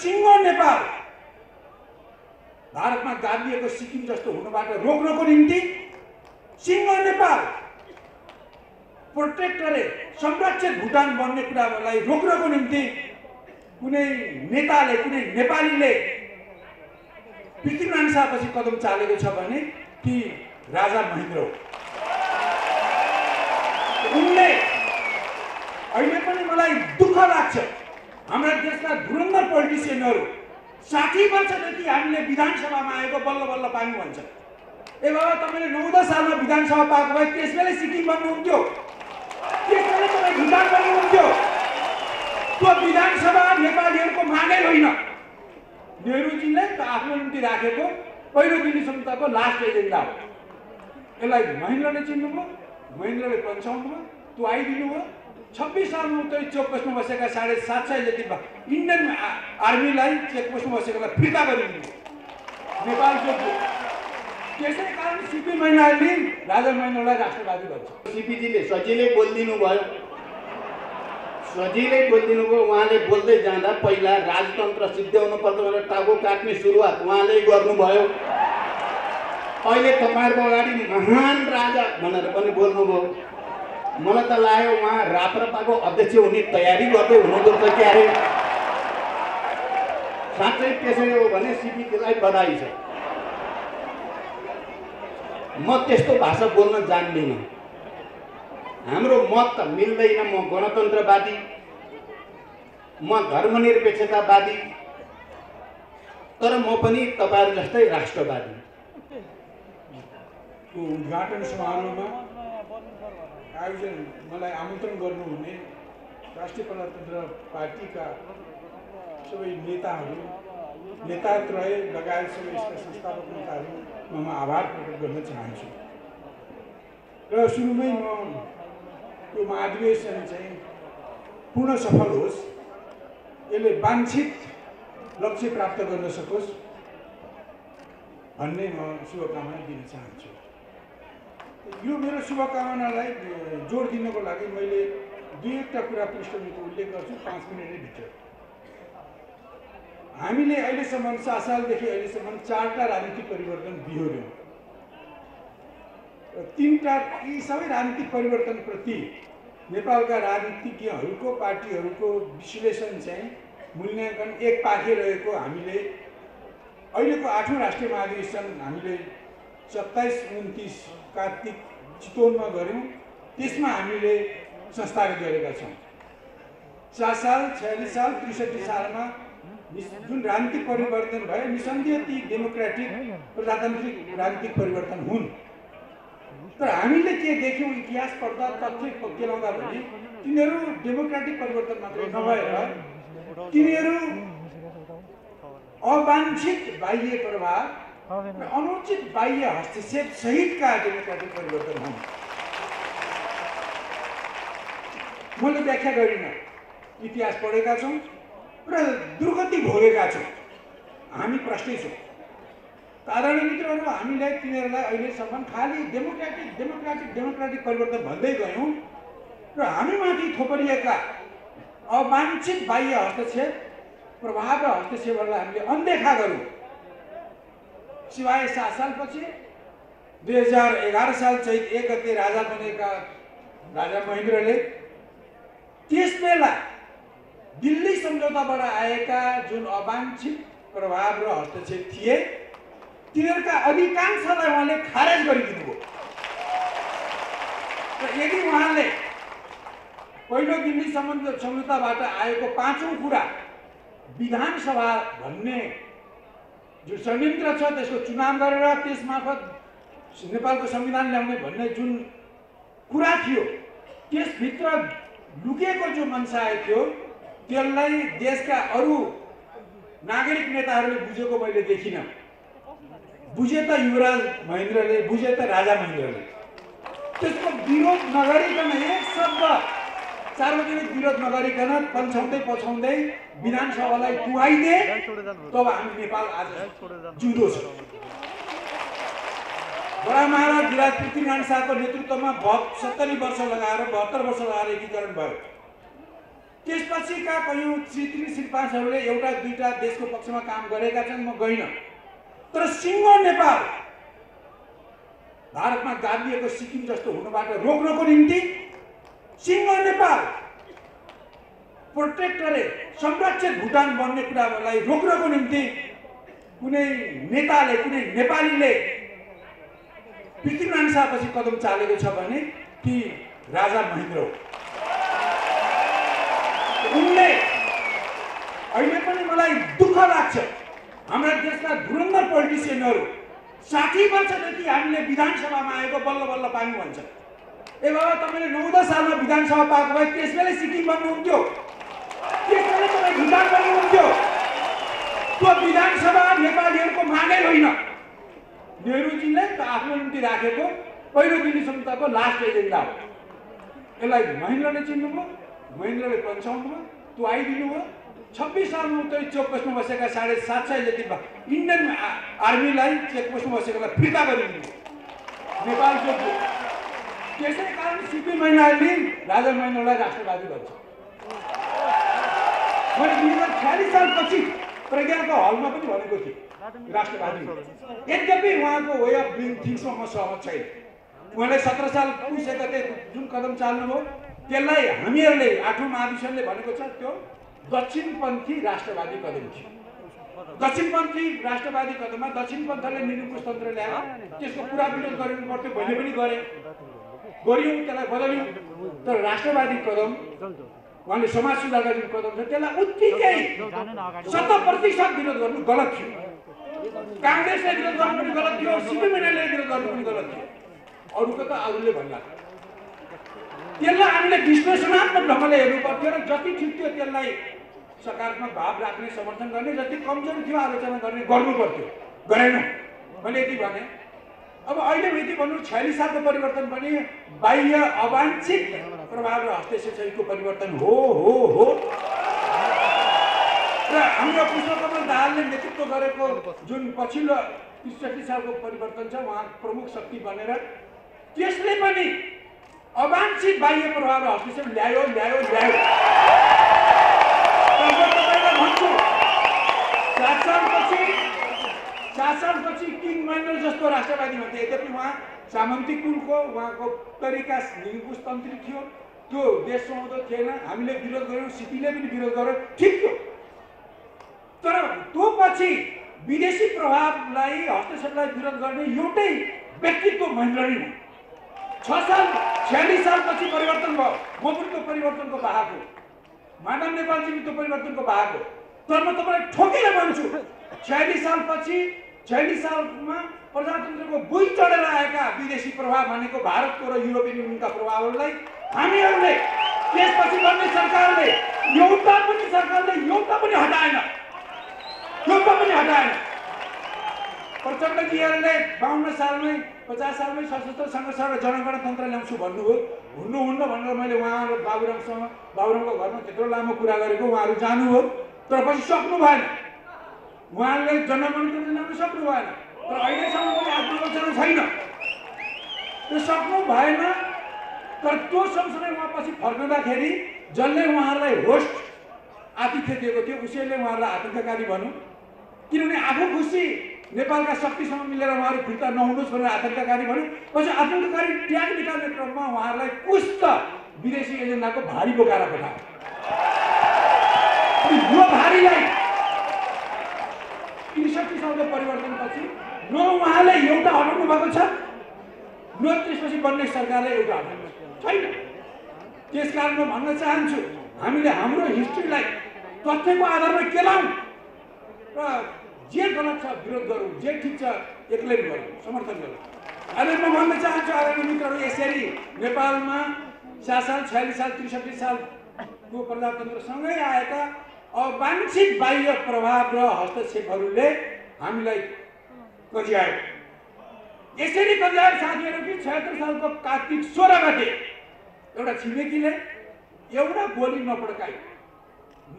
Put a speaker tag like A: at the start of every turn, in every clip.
A: सिङ्गो नेपाल भारतमा गाभिएको सिक्किम जस्तो हुनबाट रोक्नको निम्ति सिङ्गो नेपाल प्रोटेक्टरेट संरक्षित भुटान बन्ने कुरालाई रोक्नको निम्ति कुनै नेताले कुनै नेपालीले पृथ्वीनारायण शाहपछि कदम चालेको छ भने ती राजा महेन्द्र हो। उनले अहिले पनि मलाई दुःख लाग्छ हाम्रा देशका धुरन्धर पोलिटिसियनहरू 60 वर्षदेखि हामीले विधानसभामा आएको बल्ल बल्ल पायौँ भन्छ। ए बाबा तपाईँले 9-10 सालमा विधानसभा पाएको भए त्यसबेलै सिक्किम बन्नुहुन्थ्यो, त्यसबेलै तपाईँ भुटान बन्नुहुन्थ्यो। त्यो विधानसभा नेपालीहरूको मागै होइन, नेहरूजीले आफ्नो निम्ति राखेको पहिलो दिल्ली सम्झौताको लास्ट एजेन्डा हो। यसलाई महेन्द्रले चिन्नुभयो, महेन्द्रले पन्छाउनुभयो, त्यो आइदिनु भयो। 26 सालमा उत्तरी चेकपोस्टमा बसेका 750 जति इन्डियन आर्मीलाई चेकपोस्टमा बसेकालाई फिर्ता गरिदिनु नेपाल जोड्यो। त्यसै कारण सिपी मैनालीले राजा महेन्द्रलाई राष्ट्रवादी भन्छ।
B: सिपीजीले सजिलै बोलिदिनु भयो, सजिलै बोलिदिनु भयो। उहाँले बोल्दै जाँदा पहिला राजतन्त्र सिद्ध्याउनु पर्छ भनेर टाउको काट्ने सुरुवात उहाँले गर्नुभयो। अहिले तपाईँहरूको अगाडि महान राजा भनेर पनि बोल्नुभयो। मलाई त लाग्यो उहाँ राप्रपाको अध्यक्ष हुने तयारी गर्दै हुनुहुँदो रहेछ क्यारे। साँच्चै त्यसै हो भने सिपीजीलाई बधाई छ। म त्यस्तो भाषा बोल्न जान्दिनँ, हाम्रो मत त मिल्दैन। म गणतन्त्रवादी, म धर्मनिरपेक्षतावादी, तर म पनि तपाईँहरू जस्तै राष्ट्रवादी।
A: उद्घाटन समारोहमा आयोजन मलाई आमन्त्रण गर्नुहुने राष्ट्रिय प्रजातन्त्र पार्टीका सबै नेताहरू, नेतात्रय लगायत सबै यसका संस्थापक नेताहरू म आभार प्रकट गर्न चाहन्छु। र सुरुमै म यो महाधिवेशन चाहिँ पूर्ण सफल होस्, यसले वाञ्छित लक्ष्य प्राप्त गर्न सकोस् भन्ने म शुभकामना दिन चाहन्छु। यो मेरो शुभकामनालाई जोड दिनको लागि मैले 2-1टा कुरा पृष्ठभूमिको उल्लेख गर्छु 5 मिनेटभित्र। हामीले अहिलेसम्म 7 सालदेखि अहिलेसम्म 4टा राजनीतिक परिवर्तन बिहोर्यौँ। 3टा यी सबै राजनीतिक परिवर्तनप्रति नेपालका राजनीतिज्ञहरूको पार्टीहरूको विश्लेषण चाहिँ मूल्याङ्कन एक पाखे रहेको हामीले अहिलेको 8औं राष्ट्रिय महाधिवेशन हामीले 27-29 कार्तिक चितवनमा गऱ्यौँ। त्यसमा हामीले संस्थागत गरेका छौँ। 7 साल, 46 साल, 63 सालमा जुन राजनीतिक परिवर्तन भयो निसन्देह ती डेमोक्रेटिक प्रजातान्त्रिक राजनीतिक परिवर्तन हुन्। तर हामीले के देख्यौँ इतिहास पढ्दा तथ्य केलाउँदा भने तिनीहरू डेमोक्रेटिक परिवर्तन मात्रै नभएर तिनीहरू अवांछित बाह्य प्रभाव र अनुचित बाह्य हस्तक्षेप सहितका डेमोक्रेटिक परिवर्तन हुन्। मैले व्याख्या गरिनँ, इतिहास पढेका छौँ र दुर्गति भोगेका छौँ। हामी प्रश्नै छौँ। आदरणीय मित्रहरू, हामीलाई तिनीहरूलाई अहिलेसम्म खालि डेमोक्रेटिक परिवर्तन भन्दै गयौँ र हामीमाथि थोपरिएका अवांछित बाह्य हस्तक्षेप प्रभाव र हस्तक्षेपहरूलाई हामीले अनदेखा गऱ्यौँ। सिवाय 7 सालपछि 2011 साल चैत 1 गते राजा बनेका राजा महेन्द्रले त्यसबेला दिल्ली सम्झौताबाट आएका जुन अवांछित प्रभाव र हस्तक्षेप थिए तिनीहरूका अधिकांशलाई उहाँले खारेज गरिदिनुभयो। र यदि उहाँले पहिलो दिल्ली सम्झौताबाट आएको 5औं कुरा विधानसभा भन्ने जुन संयन्त्र छ त्यसको चुनाव गरेर त्यसमार्फत नेपालको संविधान ल्याउने भन्ने जुन कुरा थियो त्यसभित्र लुकेको जो मनसाय थियो त्यसलाई देशका अरू नागरिक नेताहरूले बुझेको मैले देखिनँ। बुझे त युवराज महेन्द्रले, बुझे त राजा महेन्द्रले। त्यसको विरोध नगरिकन एक शब्द सार्वजनिक विरोध नगरिकन पछाउँदै विधानसभालाई टुहाइदिए तब हामी नेपाल आज जिउँदो छ। बडा महाराज धिराज पृथ्वीनारायण शाहको नेतृत्वमा 70 वर्ष लगाएर 72 वर्ष लगाएर एकीकरण भयो। त्यसपछिका कयौँ श्री 3 श्री 5हरूले एउटा दुईटा देशको पक्षमा काम गरेका छन्, म गइनँ। तर सिङ्गो नेपाल भारतमा गाभिएको सिक्किम जस्तो हुनबाट रोक्नको निम्ति सिङ्गो नेपाल प्रोटेक्टरेट संरक्षित भुटान बन्ने कुरालाई रोक्नको निम्ति कुनै नेताले कुनै नेपालीले पृथ्वीनारायण शाहपछि कदम चालेको छ भने ती राजा महेन्द्र हो। उनले अहिले पनि मलाई दुःख लाग्छ, हाम्रा देशका धुरन्धर पोलिटिसियनहरू 60 वर्षदेखि हामीले विधानसभामा आएको बल्ल बल्ल पायौँ भन्छ। ए बाबा, तपाईँले 9-10 सालमा विधानसभा पाएको भए त्यसबेलै सिक्किम बन्नुहुन्थ्यो, त्यसबेलै तपाईँ भुटान बन्नुहुन्थ्यो। त्यो विधानसभा नेपालीहरूको मागै होइन, नेहरूजीले त आफ्नो निम्ति राखेको पहिलो दिल्लीसम्मको लास्ट एजेन्डा हो। यसलाई महेन्द्रले चिन्नुभयो, महेन्द्रले पन्छाउनु भयो, त्यो आइदिनु भयो। 26 सालमा उतै चेकपोस्टमा बसेका 750 जति इन्डियन आर्मीलाई चेकपोस्टमा बसेकालाई फिर्ता गरिदिनु नेपाल जोड्यो। त्यसै कारण सिपी मैनालीले राजा महेन्द्रलाई राष्ट्रवादी भन्छ। मैले 2046 सालपछि प्रज्ञाको हलमा पनि भनेको थिएँ राष्ट्रवादी। यद्यपि उहाँको वे अफ डुइङ थिङ्समा म सहमत छैन। उहाँले 17 साल पुस गते जुन कदम चाल्नुभयो त्यसलाई हामीहरूले 8औं महाधिवेशनले भनेको छ त्यो दक्षिणपन्थी राष्ट्रवादी कदम थियो। दक्षिणपन्थी राष्ट्रवादी कदममा दक्षिणपन्थले निरङ्कुश तन्त्र ल्यायो, त्यसको पुरा विरोध गर्नु पर्थ्यो, मैले पनि गऱ्यौँ, त्यसलाई बदल्यौँ। तर राष्ट्रवादी कदम उहाँले समाज सुधारका जुन कदम छ त्यसलाई उत्तिकै 100% विरोध गर्नु गलत थियो। काङ्ग्रेसले विरोध गर्नु पनि गलत थियो, सिपी मैनालीले विरोध गर्नु पनि गलत थियो। अरूको त अरूले भन्ला। त्यसलाई हामीले विश्लेषणात्मक ढङ्गले हेर्नु पर्थ्यो र जति ठिक थियो त्यसलाई सकारात्मक भाव राख्ने, समर्थन गर्ने, जति कमजोर थियो आलोचना गर्ने गर्नु पर्थ्यो, गरेनौँ। मैले यति भने। अब अहिले यति भन्नु 46 सालको परिवर्तन पनि बाह्य अवाञ्छित प्रभाव र हस्तक्षेपको परिवर्तन हो। र हाम्रो पुष्पकमल दाहालले नेतृत्व गरेको जुन पछिल्लो 63 सालको परिवर्तन छ, उहाँ प्रमुख शक्ति बनेर त्यसले पनि अवाञ्छित बाह्य प्रभाव र हस्तक्षेप ल्यायो। म तपाईँलाई भन्छु, 7 सालपछि किङ महेन्द्र जस्तो राष्ट्रवादी भन्थे। यद्यपि उहाँ सामन्ती कुलको, उहाँको तरिका निरङ्कुशतन्त्री थियो, त्यो देश सुहाउँदो थिएन। हामीले विरोध गऱ्यौँ, सिपीले पनि विरोध गर्यो, ठिक थियो। तर त्यो पछि विदेशी प्रभावलाई, हस्तक्षेपलाई विरोध गर्ने एउटै व्यक्तित्व महेन्द्र नै हो। 46 सालपछि परिवर्तन भयो। म पनि त्यो परिवर्तनको वाहक हो, माधव नेपालजी पनि त्यो परिवर्तनको वाहक हो। तर म तपाईँलाई ठोकेर भन्छु, 46 सालमा प्रजातन्त्रको बुई चढेर आएका विदेशी प्रभाव भनेको भारतको र युरोपियन युनियनका प्रभावहरूलाई हामीहरूले त्यसपछि बन्ने सरकारले एउटा पनि हटाएन। प्रचण्डजीहरूले 52 सालमै 50 सालमै सशस्त्र सङ्घर्ष र जनगणतन्त्र ल्याउँछु भन्नुभयो। हुन्न भनेर मैले उहाँहरू बाबुरामको घरमा त्यत्रो लामो कुरा गरेको, उहाँहरू जानुभयो। तर पछि सक्नु भएन, उहाँहरूले जनगणतन्त्र ल्याउन सक्नु भएन। तर अहिलेसम्म पनि आत्मविश्वास छैन, त्यो सक्नु भएन। तर त्यो सँगसँगै उहाँ पछि फर्कँदाखेरि जसले उहाँहरूलाई होस्ट आतिथ्य दिएको थियो उसैले उहाँहरूलाई आतङ्ककारी भन्यो। किनभने आफू खुसी नेपालका शक्तिसँग मिलेर उहाँहरू फिर्ता नहुनुहोस् भनेर आतङ्ककारी भन्यो। पछि आतङ्ककारी ट्याग निकाल्ने क्रममा उहाँहरूलाई कुछ त विदेशी एजेन्डाको भारी बोकाएर पठायो। यो भारीलाई 63 सालको परिवर्तनपछि न उहाँले एउटा हटाउनु भएको छ, न त्यसपछि बन्ने सरकारले एउटा हटाउनु छैन। त्यसकारण म भन्न चाहन्छु, हामीले हाम्रो हिस्ट्रीलाई तथ्यको आधारमा केलाउँ र जे गलत छ विरोध गरौँ, जे ठिक छ एक्लै गरौँ, समर्थन गरौँ। अहिले म भन्न चाहन्छु आदरणीय मित्रहरू, यसरी नेपालमा 7 साल, 46 साल, 63 सालको प्रजातन्त्रसँगै आएका अवाञ्छित बाह्य प्रभाव र हस्तक्षेपहरूले हामीलाई कजियायो। यसरी कजियायो साथीहरू कि 76 सालको कार्तिक 16 गते एउटा छिमेकीले एउटा गोली नपड्काई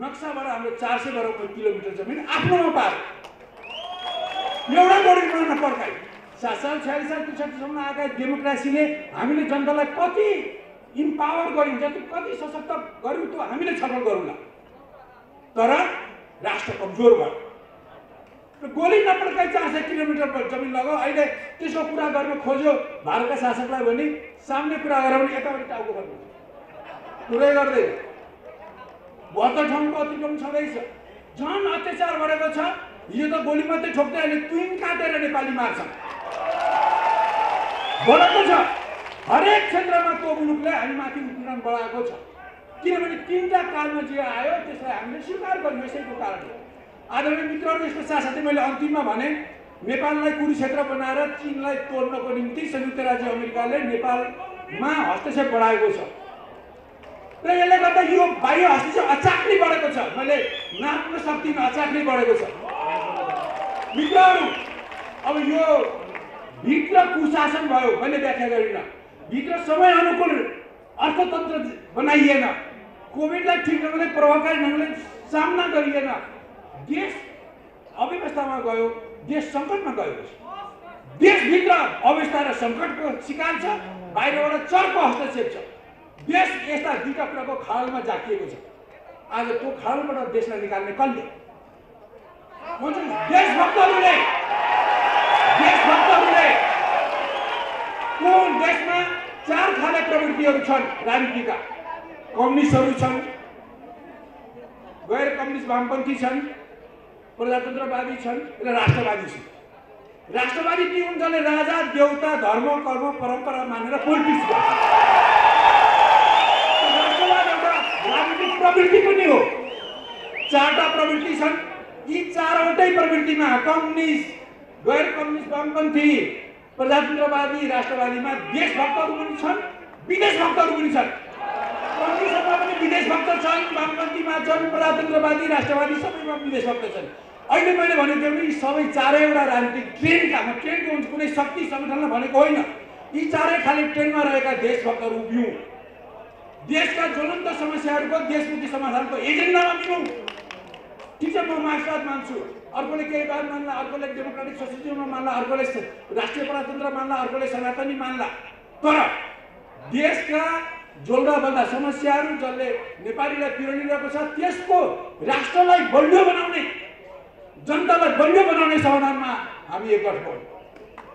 A: नक्साबाट हाम्रो 412 किलोमिटर जमिन आफ्नोमा पार्यो। एउटा गोली नपड्काई 7 साल, 46 साल, 63 सालमा आएका डेमोक्रेसीले हामीले जनतालाई कति इम्पावर गऱ्यौँ, जति कति सशक्त गऱ्यौँ त्यो हामीले छलफल गरौँला। तर राष्ट्र कमजोर भयो। गोली नपड्काइ 400 किलोमिटर जमिन लगाऊ, अहिले त्यसको कुरा गर्न खोज्यो भारतका शासकलाई भने सामने कुरा गरेर पनि यतापट्टि टाउको गर्नु पुरै गर्दैन। 72 ठाउँको अतिक्रमण छँदैछ, झन् अत्याचार बढेको छ। हिजो त गोली मात्रै ठोक्दै अहिले तुइन काटेर नेपाली मार्छन्, बढेको छ। हरेक क्षेत्रमा त्यो मुलुकले हामी माथि उत्पीडन बढाएको छ, किनभने 3टा कालमा जे आयो त्यसलाई हामीले स्वीकार गर्यौँ। यसैको कारणले आदरणीय मित्रहरू, यसको साथसाथै मैले अन्तिममा भने नेपाललाई कुरुक्षेत्र बनाएर चीनलाई तोड्नको निम्ति संयुक्त राज्य अमेरिकाले नेपालमा हस्तक्षेप बढाएको छ र यसले गर्दा यो बाह्य हस्तक्षेप अचानक बढेको छ। मैले नाप्न सक्दिनँ, अचानक बढेको छ। मित्रहरू, अब यो भित्र कुशासन भयो, मैले व्याख्या गरिनँ। भित्र समय अनुकूल अर्थतन्त्र बनाइएन, कोभिडलाई ठिक ढङ्गले प्रभावकारी ढङ्गले सामना गरिएन, देश अव्यवस्थामा गयो, देश सङ्कटमा गएको छ। देशभित्र अवस्था र सङ्कटको शिकार छ, बाहिरबाट चर्को हस्तक्षेप छ। देश यस्ता दुईटा कुराको खालमा जाकिएको छ। आज त्यो खालबाट देशलाई निकाल्ने कसले? देशभक्तहरूले कुन देशमा 4 खाले प्रवृत्तिहरू छन् राजनीतिका। कम्युनिस्टहरू छन्, गैर कम्युनिस्ट वामपन्थी छन्, प्रजातन्त्रवादी छन् र राष्ट्रवादी छन्। राष्ट्रवादी ती हुन् जसले राजा, देउता, धर्म, कर्म, परम्परा मानेर पोलिटिक्स गर्छ। राष्ट्रवाद एउटा राजनीतिक प्रवृत्ति पनि हो। 4टा प्रवृत्ति छन्। यी 4वटै प्रवृत्तिमा कम्युनिस्ट, गैर कम्युनिस्ट, वामपन्थी, प्रजातन्त्रवादी, राष्ट्रवादीमा देशभक्तहरू पनि छन्, विदेशभक्तहरू पनि छन्। कम्युनिस्टमा पनि विदेशभक्त छन्, वामपन्थीमा छन्, प्रजातन्त्रवादी, राष्ट्रवादी सबैमा विदेशभक्त छन्। अहिले मैले भनेको थिएँ नि, सबै 4वटा राजनीतिक ट्रेनका, म ट्रेनको हुन्छ कुनै शक्ति सङ्गठनलाई भनेको होइन, यी 4 खाले ट्रेनमा रहेका देशभक्तहरू उभियौँ। देशका ज्वलन्त समस्याहरूको देशमुखी समाधानको एजेन्डामा मिलौँ। ठिक छ, म मार्क्सवाद मान्छु, अर्कोले केही बात मान्ला, अर्कोले डेमोक्रेटिक सोसियलिजम मान्ला, अर्कोले राष्ट्रिय प्रजातन्त्र मान्ला, अर्कोले सनातनी मान्ला। तर देशका जोल्दाबल्दा समस्याहरू जसले नेपालीलाई पिरोलिरहेको छ त्यसको राष्ट्रलाई बलियो बनाउने, जनतालाई बलियो बनाउने समाधानमा हामी एकगठ हौँ।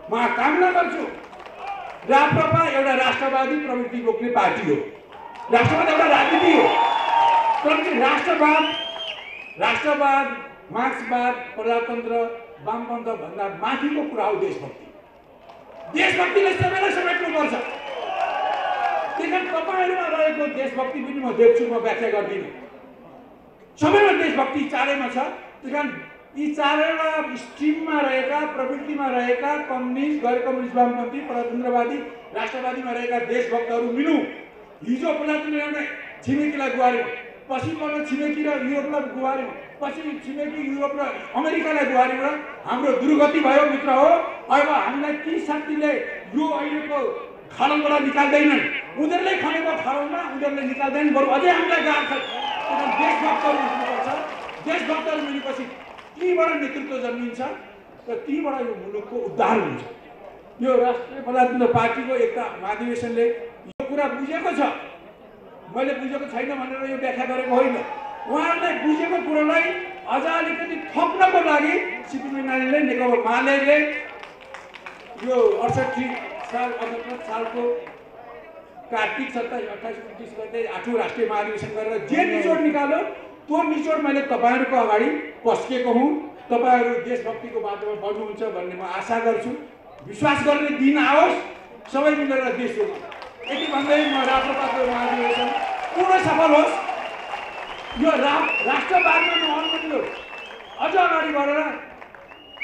A: म कामना गर्छु राप्रपा एउटा राष्ट्रवादी प्रवृत्ति बोक्ने पार्टी हो। राष्ट्रवाद एउटा राजनीति हो, तर राष्ट्रवाद, मार्क्सवाद, प्रजातन्त्र, वामपन्थ भन्दा माथिको कुरा हो देशभक्ति। देशभक्तिले सबैलाई समेट्नुपर्छ। त्यही तपाईँहरूमा रहेको देशभक्ति पनि म देख्छु, म व्याख्या गर्दिनँ। सबैमा देशभक्ति 4मा छ। त्यही कारण यी 4वटा स्ट्रिममा रहेका, प्रवृत्तिमा रहेका कम्युनिस्ट, गैर कम्युनिस्ट, वामपन्थी, प्रजातन्त्रवादी, राष्ट्रवादीमा रहेका देशभक्तहरू मिलौँ। हिजो प्रजातन्त्रले छिमेकीलाई गुहार्यौँ, पछि पर्न छिमेकी र युरोपलाई गुहार्यौँ, पछि छिमेकी युरोप र अमेरिकालाई गुहार्यौँ र हाम्रो दुर्गति भयो। मित्र हो, अब हामीलाई ती शक्तिले यो अहिलेको खाडलबाट निकाल्दैनन्। उनीहरूले खनेको खाडलमा उनीहरूले निकाल्दैनन्, बरु अझै हामीलाई गाह्रो छ। देशभक्तहरू हुनुपर्छ। देशभक्तहरू मिलेपछि तीबाट नेतृत्व जन्मिन्छ र तीबाट यो मुलुकको उद्धार हुन्छ। यो राष्ट्रिय प्रजातन्त्र पार्टीको एकता महाधिवेशनले यो कुरा बुझेको छ। मैले बुझेको छैन भनेर यो व्याख्या गरेको होइन। उहाँहरूले बुझेको कुरालाई अझ अलिकति थप्नको लागि सिपी मैनालीले, नेकपा मालेले यो 68 सालको कार्तिक 27, 28, 29 गते 8औं राष्ट्रिय महाधिवेशन गरेर जे निचोड निकाल्यो त्यो निचोड मैले तपाईँहरूको अगाडि पस्केको हुँ। तपाईँहरू देशभक्तिको बाटोमा बढ्नुहुन्छ भन्ने म आशा गर्छु। विश्वास गर्ने दिन आओस्, सबै मिलेर देश जोगौँ। यति भन्दै म राष्ट्रवादको महाधिवेशन पूर्ण सफल होस्। यो राष्ट्रवादमा नअल्मलियोस्, अझ अगाडि बढेर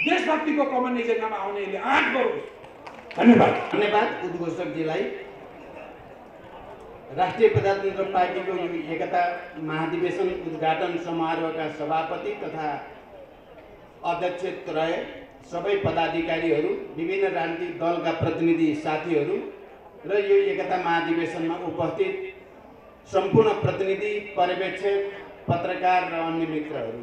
A: देशभक्तिको कमन एजेन्डामा आउने यसले आँट गरोस्। धन्यवाद।
B: धन्यवाद उद्घोषकजीलाई। राष्ट्रिय प्रजातन्त्र पार्टीको एकता महाधिवेशन उद्घाटन समारोहका सभापति तथा अध्यक्ष रहे सबै पदाधिकारीहरू, विभिन्न राजनीतिक दलका प्रतिनिधि साथीहरू र यो एकता महाधिवेशनमा उपस्थित सम्पूर्ण प्रतिनिधि, पर्यवेक्षक, पत्रकार र अन्य मित्रहरू,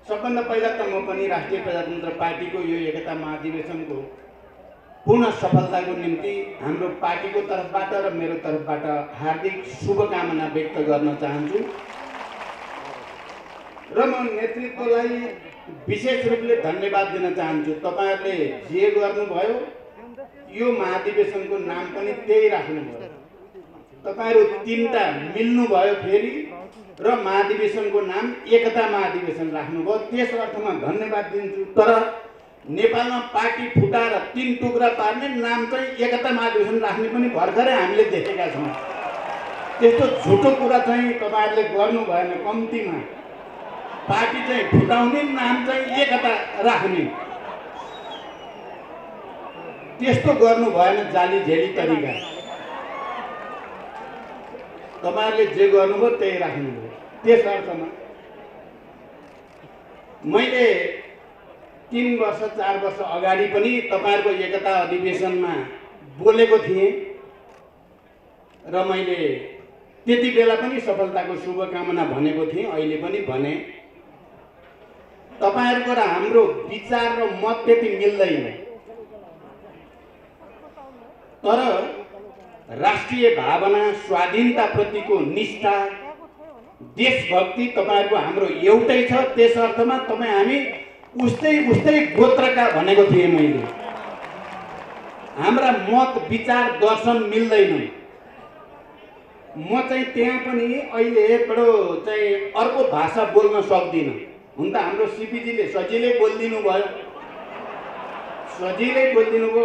B: सबभन्दा पहिला त म पनि राष्ट्रिय प्रजातन्त्र पार्टीको यो एकता महाधिवेशनको पूर्ण सफलताको निम्ति हाम्रो पार्टीको तर्फबाट र मेरो तर्फबाट हार्दिक शुभकामना व्यक्त गर्न चाहन्छु र म नेतृत्वलाई विशेष रूपले धन्यवाद दिन चाहन्छु। तपाईहरुले जे गर्नुभयो यो महाधिवेशनको नाम पनि त्यही राख्नुभयो। तपाईहरु तीनटा मिल्नु भयो फेरि र महाधिवेशनको नाम एकता महाधिवेशन राख्नुभयो। त्यस अर्थमा धन्यवाद दिन्छु। तर नेपालमा पार्टी फुटाएर 3 टुक्रा पार्ने नाम चाहिँ एकता महाधिवेशन राख्ने पनि भर्खरै हामीले देखेका छौँ। त्यस्तो झुटो कुरा चाहिँ तपाईहरुले गर्नु भएन। कम्तीमा पार्टी चाहिँ फुटाउने नाम चाहिँ एकता राख्ने त्यस्तो गर्नु भएन। जाली झेली तरिका तपाईहरुले जे गर्नुभयो त्यही राख्नुभयो। त्यस अर्थमा मैले 3 वर्ष 4 वर्ष अगाडि पनि तपाईहरुको एकता अधिवेशनमा बोलेको थिएँ र मैले त्यति बेला पनि सफलताको शुभकामना भनेको थिएँ। अहिले पनि भने तपाईहरुको र हाम्रो विचार र मत त्यति मिल्दैन, तर राष्ट्रिय भावना, स्वाधीनता प्रतिको निष्ठा, देशभक्ति तपाईहरुको हाम्रो एउटै छ। त्यस अर्थमा तपाई हामी उस्तै गोत्रका भनेको थिएँ मैले। हाम्रा मत विचार दर्शन मिल्दैन। म चाहिँ त्यहाँ पनि अहिले बडो चाहिँ अर्को भाषा बोल्न सक्दिनँ। हुन त हाम्रो सीपीजीले सजिलै बोलिदिनु भयो।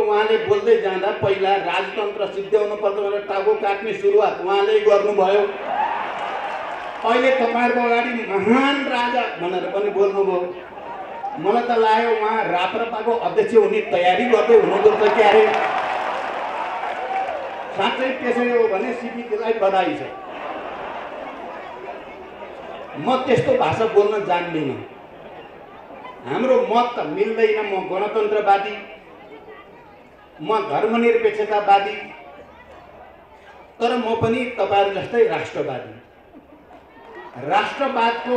B: उहाँले बोल्दै जाँदा पहिला राजतन्त्र सिद्ध्याउनु पर्छ भनेर टाउको काट्ने सुरुवात उहाँले गर्नुभयो। अहिले तपाईहरुको अगाडि महान राजा भनेर पनि बोल्नुभयो। मलाई त लाग्यो उहाँ राप्रपाको अध्यक्ष हुने तयारी गर्दै हुनुहुन्छ क्या अरे। साँच्चै त्यसै हो भने सीपीजीलाई बधाई छ। म त्यस्तो भाषा बोल्न जान्दिनँ। हाम्रो मत त मिल्दैन। म गणतन्त्रवादी, म धर्मनिरपेक्षतावादी, तर म पनि तपाईहरु जस्तै राष्ट्रवादी। राष्ट्रवादको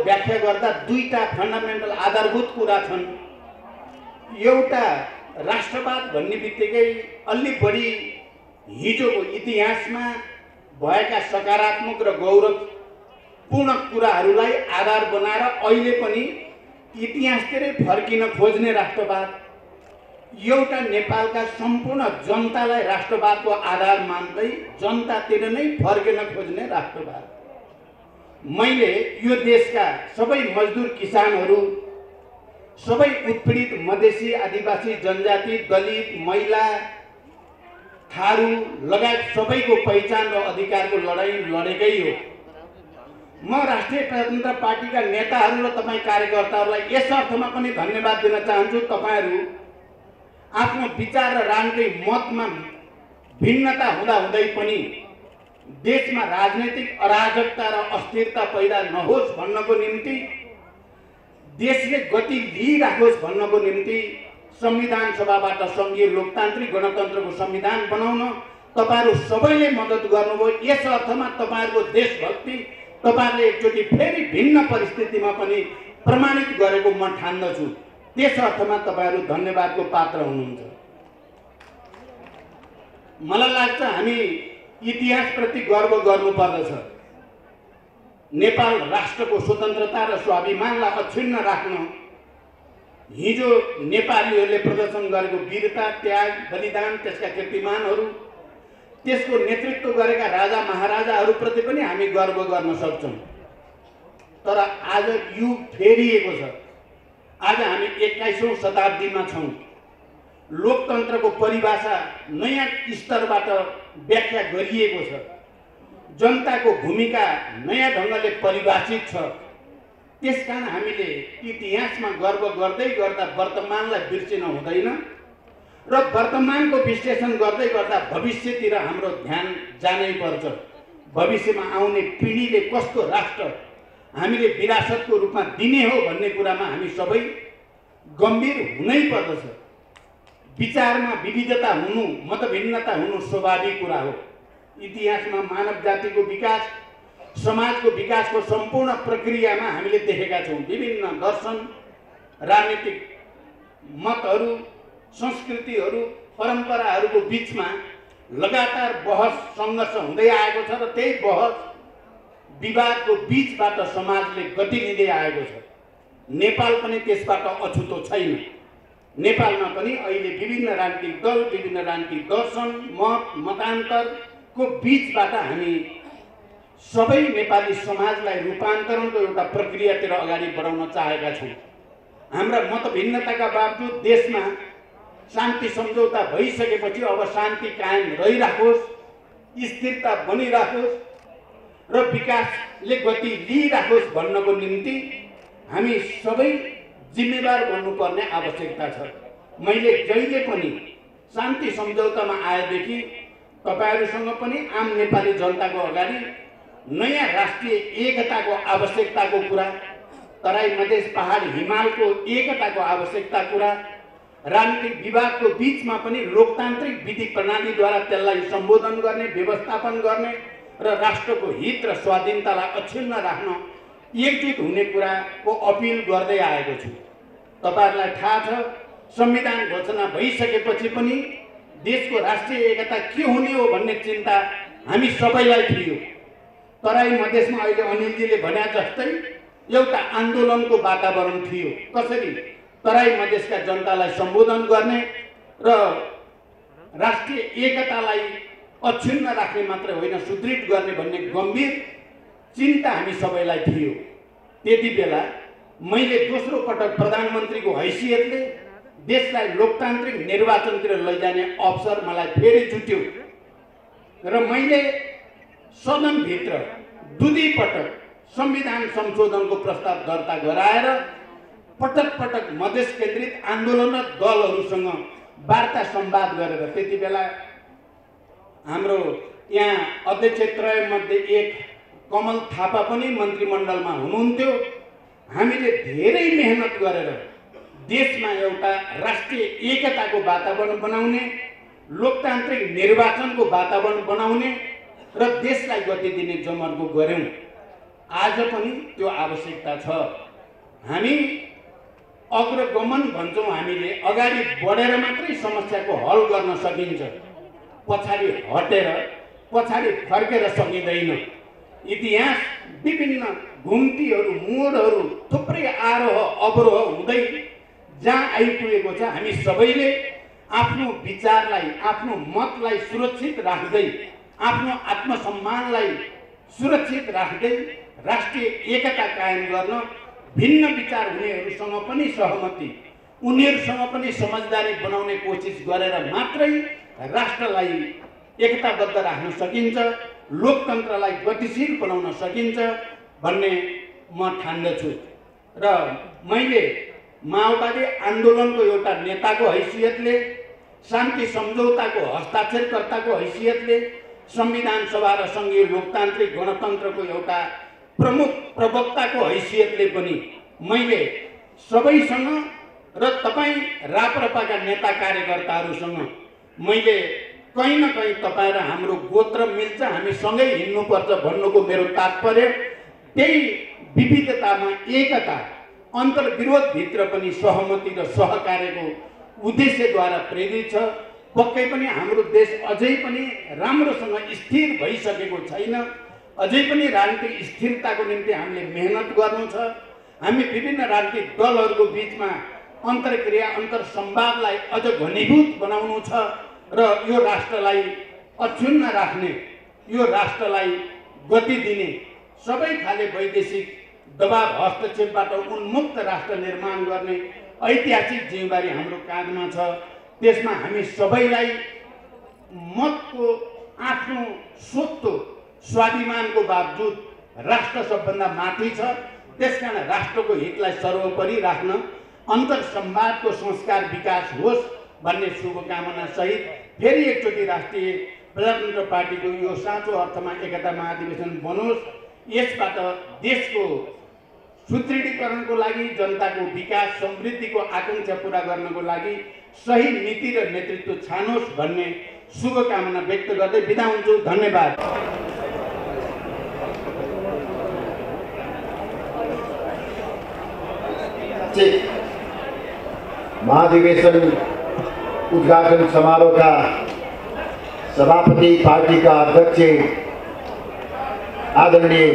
B: व्याख्या गर्दा दुईटा फन्डामेन्टल आधारभूत कुरा छन्। एउटा राष्ट्रवाद भन्ने बित्तिकै अलि बढी हिजोको इतिहासमा भएका सकारात्मक र गौरवपूर्ण कुराहरूलाई आधार बनाएर अहिले पनि इतिहासतिरै फर्किन खोज्ने राष्ट्रवाद, एउटा नेपालका सम्पूर्ण जनतालाई राष्ट्रवादको आधार मान्दै जनतातिर नै फर्किन खोज्ने राष्ट्रवाद। मैले यो देशका सबै मजदुर किसानहरू, सबै उत्पीडित मधेसी, आदिवासी, जनजाति, दलित, महिला, थारू लगायत सबैको पहिचान र अधिकारको लडाई लडेकै हो। म राष्ट्रिय प्रजातन्त्र पार्टीका नेताहरू र तपाईँ कार्यकर्ताहरूलाई यस अर्थमा पनि धन्यवाद दिन चाहन्छु। तपाईहरू आफ्नो विचार र राजनीतिक मतमा भिन्नता हुँदाहुँदै पनि देशमा राजनीतिक अराजकता र अस्थिरता पैदा नहोस् भन्नको निम्ति, देशले गति लिइराखोस् भन्नको निम्ति संविधान सभाबाट संघीय लोकतान्त्रिक गणतन्त्रको संविधान बनाउन तपाईहरू सबैले मद्दत गर्नुभयो। यस अर्थमा तपाईहरूको देशभक्ति तपाईहरूले एकचोटि फेरि भिन्न परिस्थितिमा पनि प्रमाणित गरेको म ठान्दछु। त्यस अर्थमा तपाईहरू धन्यवादको पात्र हुनुहुन्छ। मलाई लाग्छ हामी इतिहासप्रति गर्व गर्नुपर्दछ। नेपाल राष्ट्रको स्वतन्त्रता र स्वाभिमानलाई अक्षुण्ण राख्न हिजो नेपालीहरूले प्रदर्शन गरेको वीरता, त्याग, बलिदान, त्यसका कीर्तिमानहरू, त्यसको नेतृत्व गरेका राजा महाराजाहरूप्रति पनि हामी गर्व गर्न सक्छौँ। तर आज युग फेरिएको छ। आज हामी 21औं शताब्दीमा छौँ। लोकतन्त्रको परिभाषा नयाँ स्तरबाट व्याख्या गरिएको छ। जनताको भूमिका नयाँ ढङ्गले परिभाषित छ। त्यसकारण हामीले इतिहासमा गर्व गर्दै गर्दा वर्तमानलाई बिर्सिन हुँदैन र वर्तमानको विश्लेषण गर्दै गर्दा भविष्यतिर हाम्रो ध्यान जानै पर्छ। भविष्यमा आउने पिढीले कस्तो राष्ट्र हामीले विरासतको रूपमा दिने हो भन्ने कुरामा हामी सबै गम्भीर हुनै पर्दछ। विचारमा विविधता हुनु, मतभिन्नता हुनु स्वाभाविक कुरा हो। इतिहासमा मानव जातिको विकास, समाजको विकासको सम्पूर्ण प्रक्रियामा हामीले देखेका छौँ। विभिन्न दर्शन, राजनीतिक मतहरू, संस्कृतिहरू, परम्पराहरूको बिचमा लगातार बहस सङ्घर्ष हुँदै आएको छ र त्यही बहस विवादको बिचबाट समाजले गति लिँदै आएको छ। नेपाल पनि त्यसबाट अछुतो छैन। नेपालमा पनि अहिले विभिन्न राजनीतिक दल, विभिन्न राजनीतिक दर्शन, मत, मतान्तरको बिचबाट हामी सबै नेपाली समाजलाई रूपान्तरणको एउटा प्रक्रियातिर अगाडि बढाउन चाहेका छौँ। हाम्रा मतभिन्नताका बावजुद देशमा शान्ति सम्झौता भइसकेपछि अब शान्ति कायम रहिराखोस्, स्थिरता बनिराखोस् र विकासले गति लिइराखोस् भन्नको निम्ति हामी सबै जिम्मेवार बन्नुपर्ने आवश्यकता छ। मैले जहिले पनि शान्ति सम्झौतामा आएदेखि तपाईहरुसँग पनि आम नेपाली जनताको अगाडि नयाँ राष्ट्रिय एकताको आवश्यकताको कुरा, तराई मधेस पहाड हिमालको एकताको आवश्यकता कुरा, राजनीतिक विवादको बिचमा पनि लोकतान्त्रिक विधि प्रणालीद्वारा त्यसलाई सम्बोधन गर्ने, व्यवस्थापन गर्ने र राष्ट्रको हित र स्वाधीनतालाई अक्षुण्ण राख्न एकजुट हुने कुराको अपिल गर्दै आएको छु। तपाईहरुलाई थाहा छ, संविधान घोषणा भइसकेपछि पनि देशको राष्ट्रिय एकता के हुने हो भन्ने चिन्ता हामी सबैलाई थियो। तराई मधेसमा अहिले अनिलजीले भने जस्तै एउटा आन्दोलनको वातावरण थियो। कसरी तराई मधेसका जनतालाई सम्बोधन गर्ने र राष्ट्रिय एकतालाई अक्षुण्ण राख्ने मात्र होइन, सुदृढ गर्ने भन्ने गम्भीर चिन्ता हामी सबैलाई थियो। त्यति बेला मैले दोस्रो पटक प्रधानमन्त्रीको हैसियतले देशलाई लोकतान्त्रिक निर्वाचनतिर लैजाने अवसर मलाई फेरि जुट्यो र मैले सदनभित्र दुई पटक संविधान संशोधनको प्रस्ताव दर्ता गराएर पटक पटक मधेस केन्द्रित आन्दोलन र दलहरूसँग वार्ता संवाद गरेर, त्यति बेला हाम्रो यहाँ अध्यक्षत्रय मध्ये एक कमल थापा पनि मन्त्रीमण्डलमा हुनुहुन्थ्यो। हामीले धेरै मेहनत गरेर देशमा एउटा राष्ट्रिय एकताको वातावरण बनाउने, लोकतान्त्रिक निर्वाचनको वातावरण बनाउने र देशलाई गति दिने जमर्को गर्यौं। आज पनि त्यो आवश्यकता छ। हामी अग्रगमन भन्छौँ, हामीले अगाडि बढेर मात्रै समस्याको हल गर्न सकिन्छ, पछाडि हटेर पछाडि फर्केर सकिँदैन। इतिहास विभिन्न घुम्तीहरू, मोडहरू, थुप्रै आरोह अवरोह हुँदै जहाँ आइपुगेको छ, हामी सबैले आफ्नो विचारलाई, आफ्नो मतलाई सुरक्षित राख्दै, आफ्नो आत्मसम्मानलाई सुरक्षित राख्दै राष्ट्रिय एकता कायम गर्न भिन्न विचार हुनेहरूसँग पनि सहमति, उनीहरूसँग पनि समझदारी बनाउने कोसिस गरेर मात्रै राष्ट्रलाई एकताबद्ध राख्न सकिन्छ, लोकतन्त्रलाई गतिशील बनाउन सकिन्छ भन्ने म ठान्दछु। र मैले माओवादी आन्दोलनको एउटा नेताको हैसियतले, शान्ति सम्झौताको हस्ताक्षरकर्ताको हैसियतले, संविधान सभा र संघीय लोकतान्त्रिक गणतन्त्रको एउटा प्रमुख प्रवक्ताको हैसियतले पनि मैले सबैसँग र तपाईँ राप्रपाका नेता कार्यकर्ताहरूसँग मैले कहीँ न कहीँ तपाईँ र हाम्रो गोत्र मिल्छ, हामी सँगै हिँड्नुपर्छ भन्नुको मेरो तात्पर्य त्यही विविधतामा एकता, अन्तर्विरोधभित्र पनि सहमति र सहकार्यको उद्देश्यद्वारा प्रेरित छ। पक्कै पनि हाम्रो देश अझै पनि राम्रोसँग स्थिर भइसकेको छैन। अझै पनि राजनीतिक स्थिरताको निम्ति हामीले मेहनत गर्नु छ। हामी विभिन्न राजनीतिक दलहरूको बिचमा अन्तर्क्रिया, अन्तर्संवादलाई अझ घनीभूत बनाउनु छ र यो राष्ट्रलाई अक्षुण्ण राख्ने, यो राष्ट्रलाई गति दिने, सबै खाले वैदेशिक दबाव हस्तक्षेपबाट उन्मुक्त राष्ट्र निर्माण गर्ने ऐतिहासिक जिम्मेवारी हाम्रो काँधमा छ। त्यसमा हामी सबैलाई मतको आफ्नो स्वत्व स्वाभिमानको बावजुद राष्ट्र सबभन्दा माथि छ। त्यसकारण राष्ट्रको हितलाई सर्वोपरि राख्न अन्तर्संवादको संस्कार विकास होस् भन्ने शुभकामना सहित फेरि एकचोटि राष्ट्रिय प्रजातन्त्र पार्टीको यो साँचो अर्थमा एकता महाधिवेशन बनोस्। यसबाट देशको सुदृढीकरणको लागि, जनताको विकास समृद्धिको आकांक्षा पूरा गर्नको लागि सही नीति र नेतृत्व छानोस् भन्ने शुभकामना व्यक्त गर्दै बिदा हुन्छु। धन्यवाद।
C: महाधिवेशन उद्घाटन समारोह का सभापति, पार्टी का अध्यक्ष आदरणीय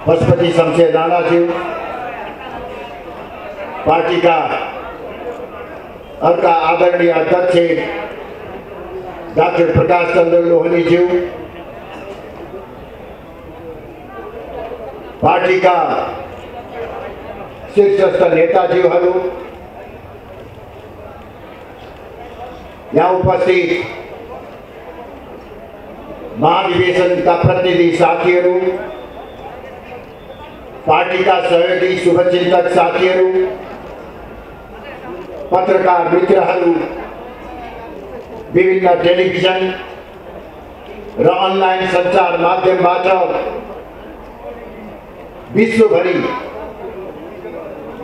C: पशुपति शमशेर राणा जी, पार्टी का अर्का आदरणीय अध्यक्ष डॉक्टर प्रकाश चंद्र लोहनी जी, पार्टी का शीर्षस्थ नेताजीहरू, यहाँ उपस्थित महाधिवेशन का प्रतिनिधि साथीहरू, पार्टी का सहयोगी शुभचिन्तक साथीहरू, पत्रकार मित्रहरू, विभिन्न टेलिभिजन र अनलाइन सञ्चार माध्यमबाट विश्वभरि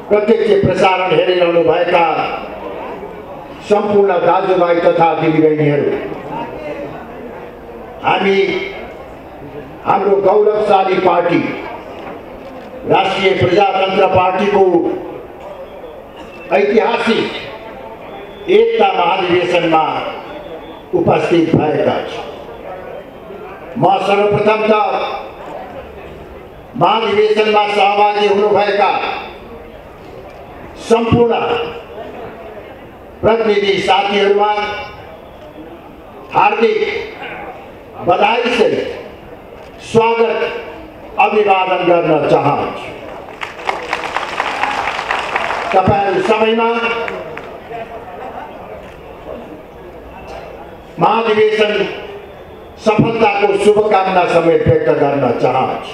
C: प्रत्यक्ष प्रसारण हेरिरहनु भएका सम्पूर्ण दाजुभाइ तथा दिदीबहिनीहरू, हामी हाम्रो गौरवशाली पार्टी राष्ट्रिय प्रजातन्त्र पार्टीको ऐतिहासिक एकता महाधिवेशनमा उपस्थित भएका छौँ। म सर्वप्रथम त महाधिवेशनमा सहभागी हुनुभएका सम्पूर्ण प्रतिनिधि साथीहरूमा हार्दिक बधाई सहित स्वागत अभिवादन गर्न चाहन्छु। तपाईहरु सबैमा महाधिवेशन सफलताको शुभकामना समेत व्यक्त गर्न चाहन्छु।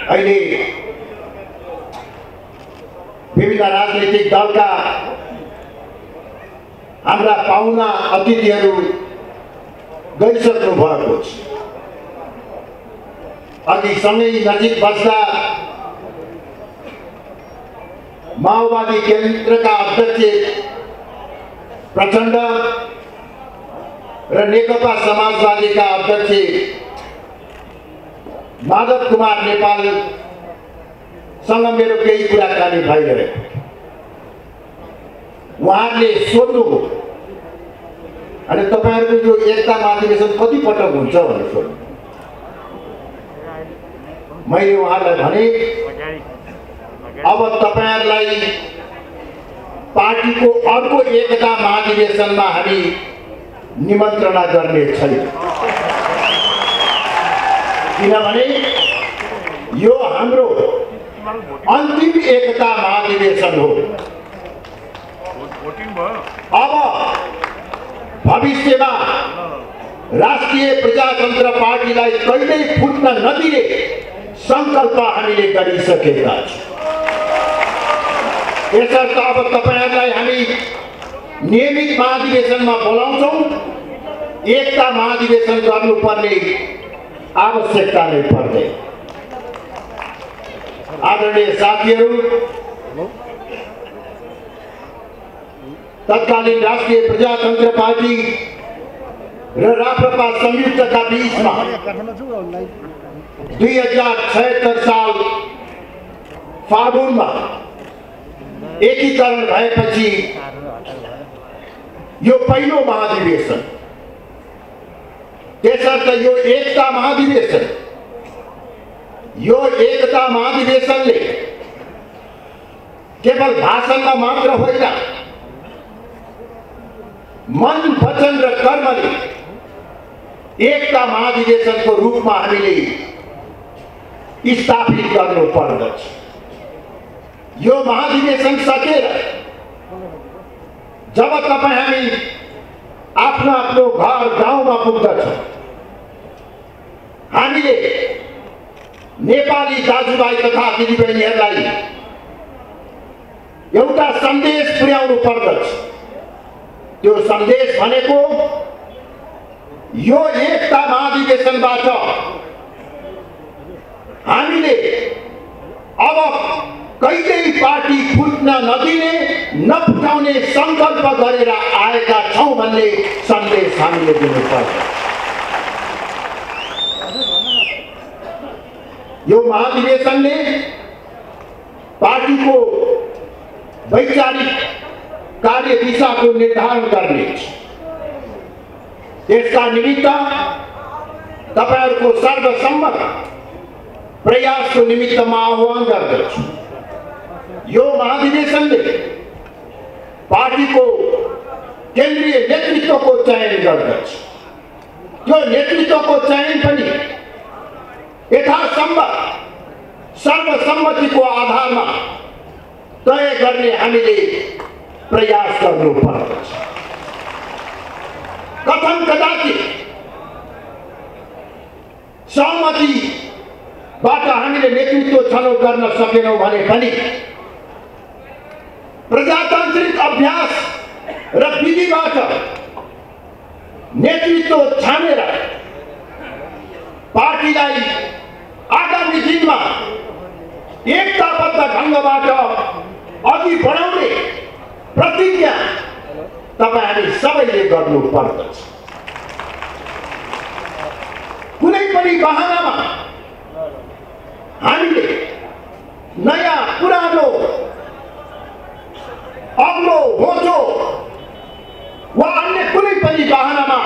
C: अहिले विभिन्न राजनीतिक दलका हाम्रा पाहुना अतिथिहरू गइसक्नु भएको छ। अघि सँगै नजिक बस्दा माओवादी केन्द्रका अध्यक्ष प्रचण्ड र नेकपा समाजवादीका अध्यक्ष माधव कुमार नेपाल सँग मेरो केही कुराकानी भइरहेको। उहाँहरूले सोध्नुभयो, अनि तपाईहरुको यो एकता महाधिवेशन कति पटक हुन्छ भनेर सोध्नु। मैले उहाँलाई भने अब तपाईहरुलाई पार्टीको अर्को एकता महाधिवेशनमा हामी निमन्त्रणा गर्ने छैन, किनभने यो हाम्रो अन्तिम एकता महाधिवेशन हो। अब भविष्यमा राष्ट्रिय प्रजातन्त्र पार्टीलाई कहिल्यै फुट्न नदिने संकल्प हामीले गरिसकेका छौँ। यसर्थ अब तपाईहरुलाई हामी नियमित महाधिवेशनमा बोलाउँछौँ। एकता महाधिवेशन गर्नुपर्ने आवश्यकता नै पर्दैन। आदरणीय साथीहरू, तत्कालीन राष्ट्रिय प्रजातन्त्र पार्टी र राप्रपा संयुक्तका बीचमा 2076 साल फागुनमा एकीकरण भएपछि यो पहिलो महाधिवेशन, त्यसर्थ यो एकता महाधिवेशन, यो एकता महाधिवेशनले केवल भाषणमा मात्र होइन, मन, वचन र कर्मले एकता महाधिवेशनको रूपमा हामीले स्थापित गर्नु पर्दछ। यो महाधिवेशन सकेर जब तपाईं हामी आफ्नो आफ्नो घर गाउँमा पुग्दछौँ, हामीले नेपाली दाजुभाइ तथा दिदीबहिनीहरूलाई एउटा सन्देश पुर्याउनु पर्दछ। त्यो सन्देश भनेको यो एकता महाधिवेशनबाट हामीले अब कहिल्यै पार्टी फुट्न नदिने, नफुटाउने संकल्प गरेर आएका छौं भन्ने सन्देश हामीले दिनुपर्छ। यो महाधिवेशनले पार्टीको वैचारिक कार्य दिशाको निर्धारण गर्ने। यसका निमित्त तपाईहरुको सर्वसम्मत प्रयासको निमित्त म आह्वान गर्दछु। यो महाधिवेशनले पार्टीको केन्द्रीय नेतृत्वको चयन गर्दछ। त्यो नेतृत्वको चयन पनि यथासम्भव सर्वसम्मतिको आधारमा तय गर्ने हामीले प्रयास गर्नुपर्दछ। कथम कदाचित सहमतिबाट हामीले नेतृत्व छनौट गर्न सकेनौं भने पनि प्रजातान्त्रिक अभ्यास र विधिबाट नेतृत्व छानेर पार्टीलाई आगामी दिनमा एकताबद्ध ढंगबाट अघि बढाउने प्रतिज्ञा तपाईं हामी सबैले गर्नुपर्दछ। कुनै पनि बहानामा हामीले नयाँ पुरानो अग्लो होचो वा अन्य कुनै पनि बहानामा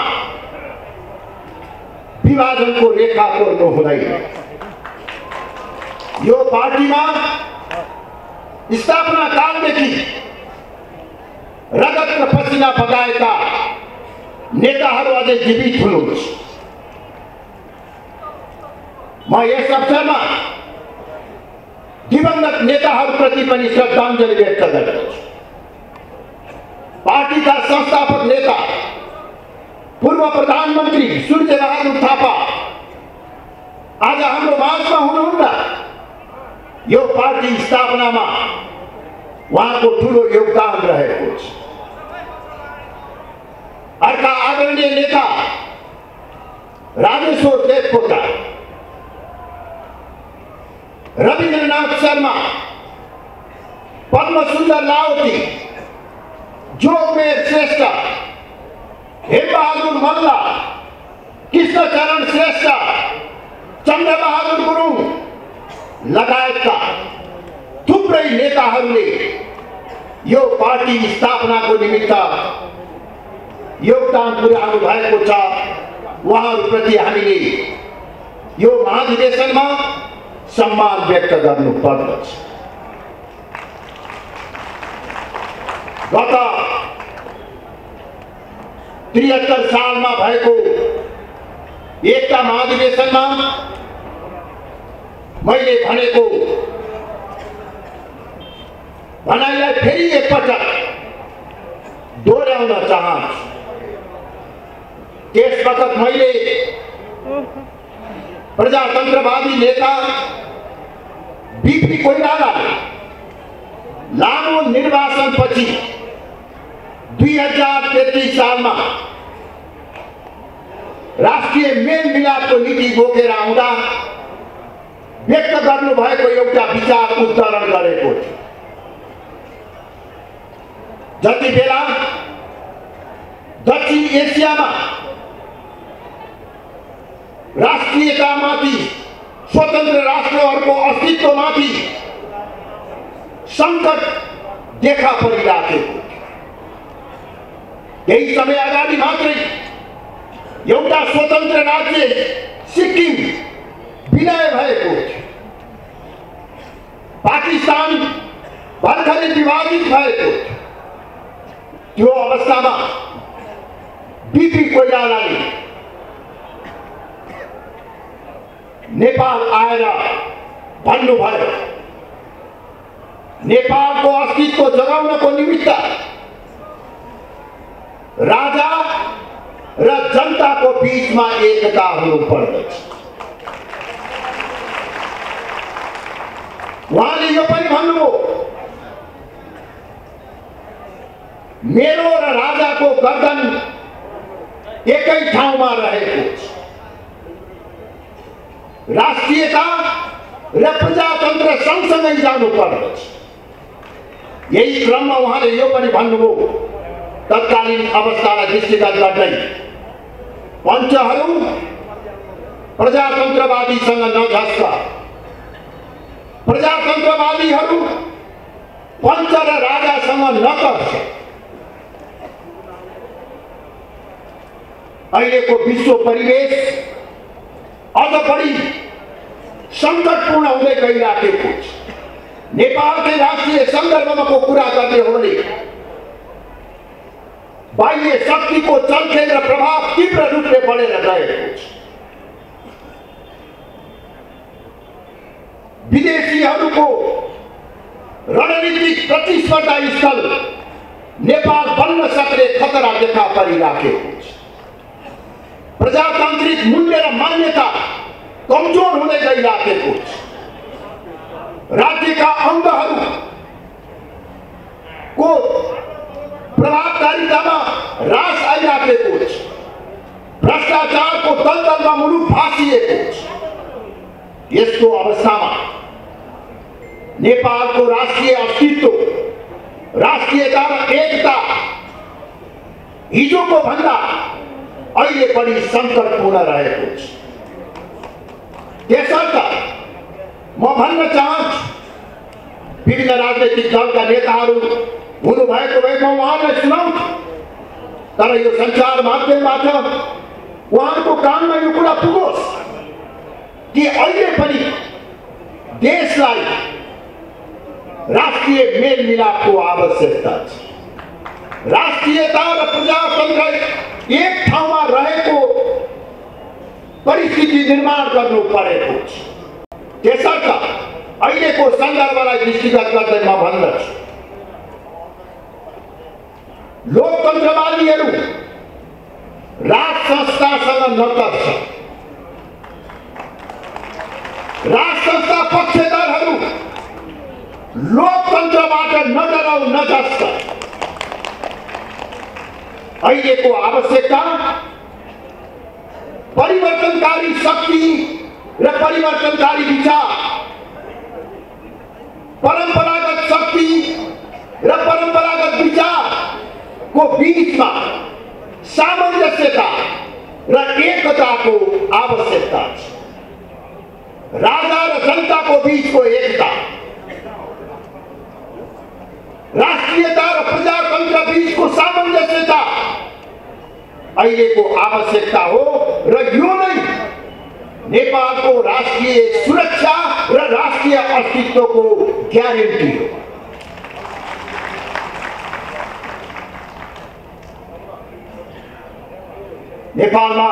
C: विभाजनको रेखा कोर्नु हुँदैन। यो पार्टीमा स्थापना कालदेखि रगत र पसिना बगाएका नेताहरू अझै जीवित हुनुहुन्छ। म यस अवसरमा दिवंगत नेताहरूप्रति पनि श्रद्धाञ्जलि व्यक्त गर्दछु। पार्टीका संस्थापक नेता पूर्व प्रधानमन्त्री सूर्यबहादुर थापा आज हाम्रो माझमा हुनुहुन्न। यो पार्टी स्थापनामा उहाँको ठूलो योगदान रहेको छ। अर्का आदरणीय नेता राजेश्वर देवकोटा, रविन्द्रनाथ शर्मा, पद्मसुन्दर लावती, जोगमेर श्रेष्ठ, हेमबहादुर मल्ल, कृष्णचरण श्रेष्ठ, चन्द्रबहादुर गुरुङ लगायतका थुप्रै नेताहरूले यो पार्टी स्थापनाको निमित्त योगदान पुर्याउनु भएको छ। उहाँहरूप्रति हामीले यो महाधिवेशनमा सम्मान व्यक्त गर्नुपर्दछ। गत 73 सालमा भएको एकता महाधिवेशनमा मैले भनेको भनाइलाई फेरि एकपटक दोहोर्याउन चाहन्छु। त्यस वखत मैले प्रजातन्त्रवादी नेता बीपी कोइरालाले लामो निर्वाचनपछि 2033 सालमा राष्ट्रिय मेलमिलापको नीति बोकेर आउँदा व्यक्त गर्नुभएको एउटा विचार उद्धरण गरेको थियो। जति बेला दक्षिण एसियामा राष्ट्रियतामाथि स्वतन्त्र राष्ट्रहरूको अस्तित्वमाथि संकट देखा परिराखेको थियो, यही समय अगाडि मात्रै एउटा स्वतन्त्र राज्य सिक्किम विलय भएको थियो। पाकिस्तान भर्खरै विभाजित भएको थियो। त्यो अवस्थामा बीपी कोइरालाले नेपाल आएर भन्नुभयो, नेपालको अस्तित्व जगाउनको निमित्त राजा र जनताको बीचमा एकता हुनुपर्दछ। उहाँले यो पनि भन्नुभयो, मेरो र राजाको गर्दन एकै ठाउँमा रहेको छ। राष्ट्रियता र प्रजातन्त्र सँगसँगै जानुपर्दछ। यही क्रममा उहाँले यो पनि भन्नुभयो, तत्कालीन अवस्थालाई दृष्टिगत गर्दै पञ्चहरू प्रजातन्त्रवादीसँग नझस्क, प्रजातन्त्रवादीहरू पञ्च र राजासँग नकर छ। अहिलेको विश्व परिवेश अझ बढी सङ्कटपूर्ण हुँदै गइराखेको छ। नेपालकै राष्ट्रिय सन्दर्भमाको कुरा गर्ने हो भने बाह्य शक्तिको चलखेल र प्रभाव तीव्र रूपले बढेर गएको छ। विदेशीहरूको रणनीतिक प्रतिस्पर्धा स्थल नेपाल बन्न सक्ने खतरा देखा परिराखेको छ। प्रजातान्त्रिक मूल्य र मान्यता कमजोर हुँदै गइराखेको छ। राज्यका अङ्गहरूको प्रभावकारितामा ह्रास आइराखेको छ। भ्रष्टाचारको दलदलमा मुलुक भासिएको छ। यस्तो अवस्थामा नेपालको राष्ट्रिय अस्तित्व, राष्ट्रियता र एकता हिजोको भन्दा अहिले पनि सङ्कटपूर्ण रहेको छ। त्यसर्थ म भन्न चाहन्छु, विभिन्न राजनैतिक दलका नेताहरू हुनुभएको भए म उहाँलाई सुनाउँछु, तर यो सञ्चार माध्यमबाट उहाँहरूको कानमा यो कुरा पुगोस् कि अहिले पनि देशलाई राष्ट्रिय मेलमिलापको आवश्यकता छ। राष्ट्रियता र प्रजातन्त्र एक ठाउँमा रहेको परिस्थिति निर्माण गर्नु परेको छ। त्यसर्थ अहिलेको सन्दर्भलाई दृष्टिगत गर्दै म भन्दछु, लोकतन्त्रवादीहरू राज संस्थासँग नतर्छ। राज संस्था पक्षधरहरू लोकतन्त्रबाट नडराउ नजस्छ। अहिलेको आवश्यकता परिवर्तनकारी शक्ति र परिवर्तनकारी विचार, परम्परागत शक्ति र परम्परागत विचारको बीचमा सामञ्जस्यता र एकताको आवश्यकता छ। राजा र जनताको बीचको एकता, राष्ट्रियता र प्रजातन्त्र बीचको सामञ्जस्यता अहिलेको आवश्यकता हो र यो नै नेपालको राष्ट्रिय सुरक्षा र राष्ट्रिय अस्तित्वको ग्यारेन्टी हो। नेपालमा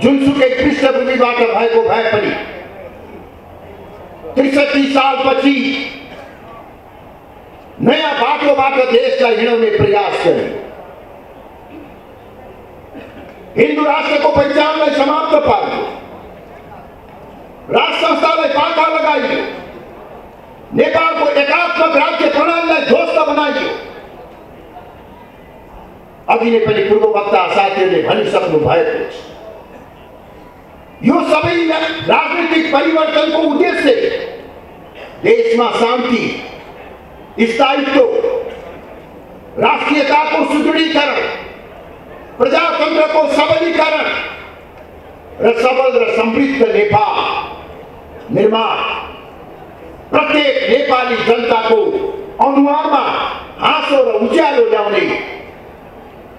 C: जुनसुकै पृष्ठभूमिबाट भएको भए पनि 63 सालपछि नयाँ बाटोबाट देशलाई हिँडाउने प्रयास गर्यो। हिन्दू राष्ट्रको पहिचानलाई समाप्त पार्यो, राज संस्थालाई पाखा लगाइयो, नेपालको एकात्मक राज्य प्रणालीलाई ध्वस्त बनाइयो। अघि नै पनि पूर्ववक्ता साथीहरूले भनिसक्नु भएको छ। यो सबै राजनीतिक परिवर्तनको उद्देश्य देशमा शान्ति, स्थायित्व, राष्ट्रियताको सुदृढीकरण, प्रजातन्त्रको सबलीकरण र सबल र समृद्ध नेपाल निर्माण, प्रत्येक नेपाली जनताको अनुहारमा हाँसो र उज्यालो ल्याउने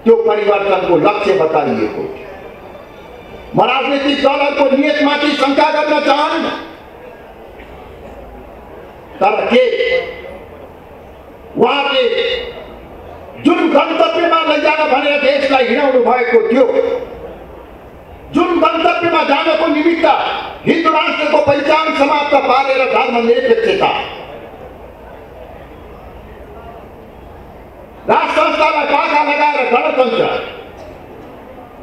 C: त्यो परिवर्तनको लक्ष्य बताइएको थियो। म राजनीतिक दलहरूको नियतमाथि शङ्का गर्न चाहन्न, तर के उहाँले जुन गन्तव्यमा लैजान भनेर देशलाई हिँडाउनु भएको थियो, जुन गन्तव्यमा जानको निमित्त हिन्दू राष्ट्रको पहिचान समाप्त पारेर धर्मनिरपेक्षता, राष्ट्र संस्थालाई पाखा लगाएर गणतन्त्र,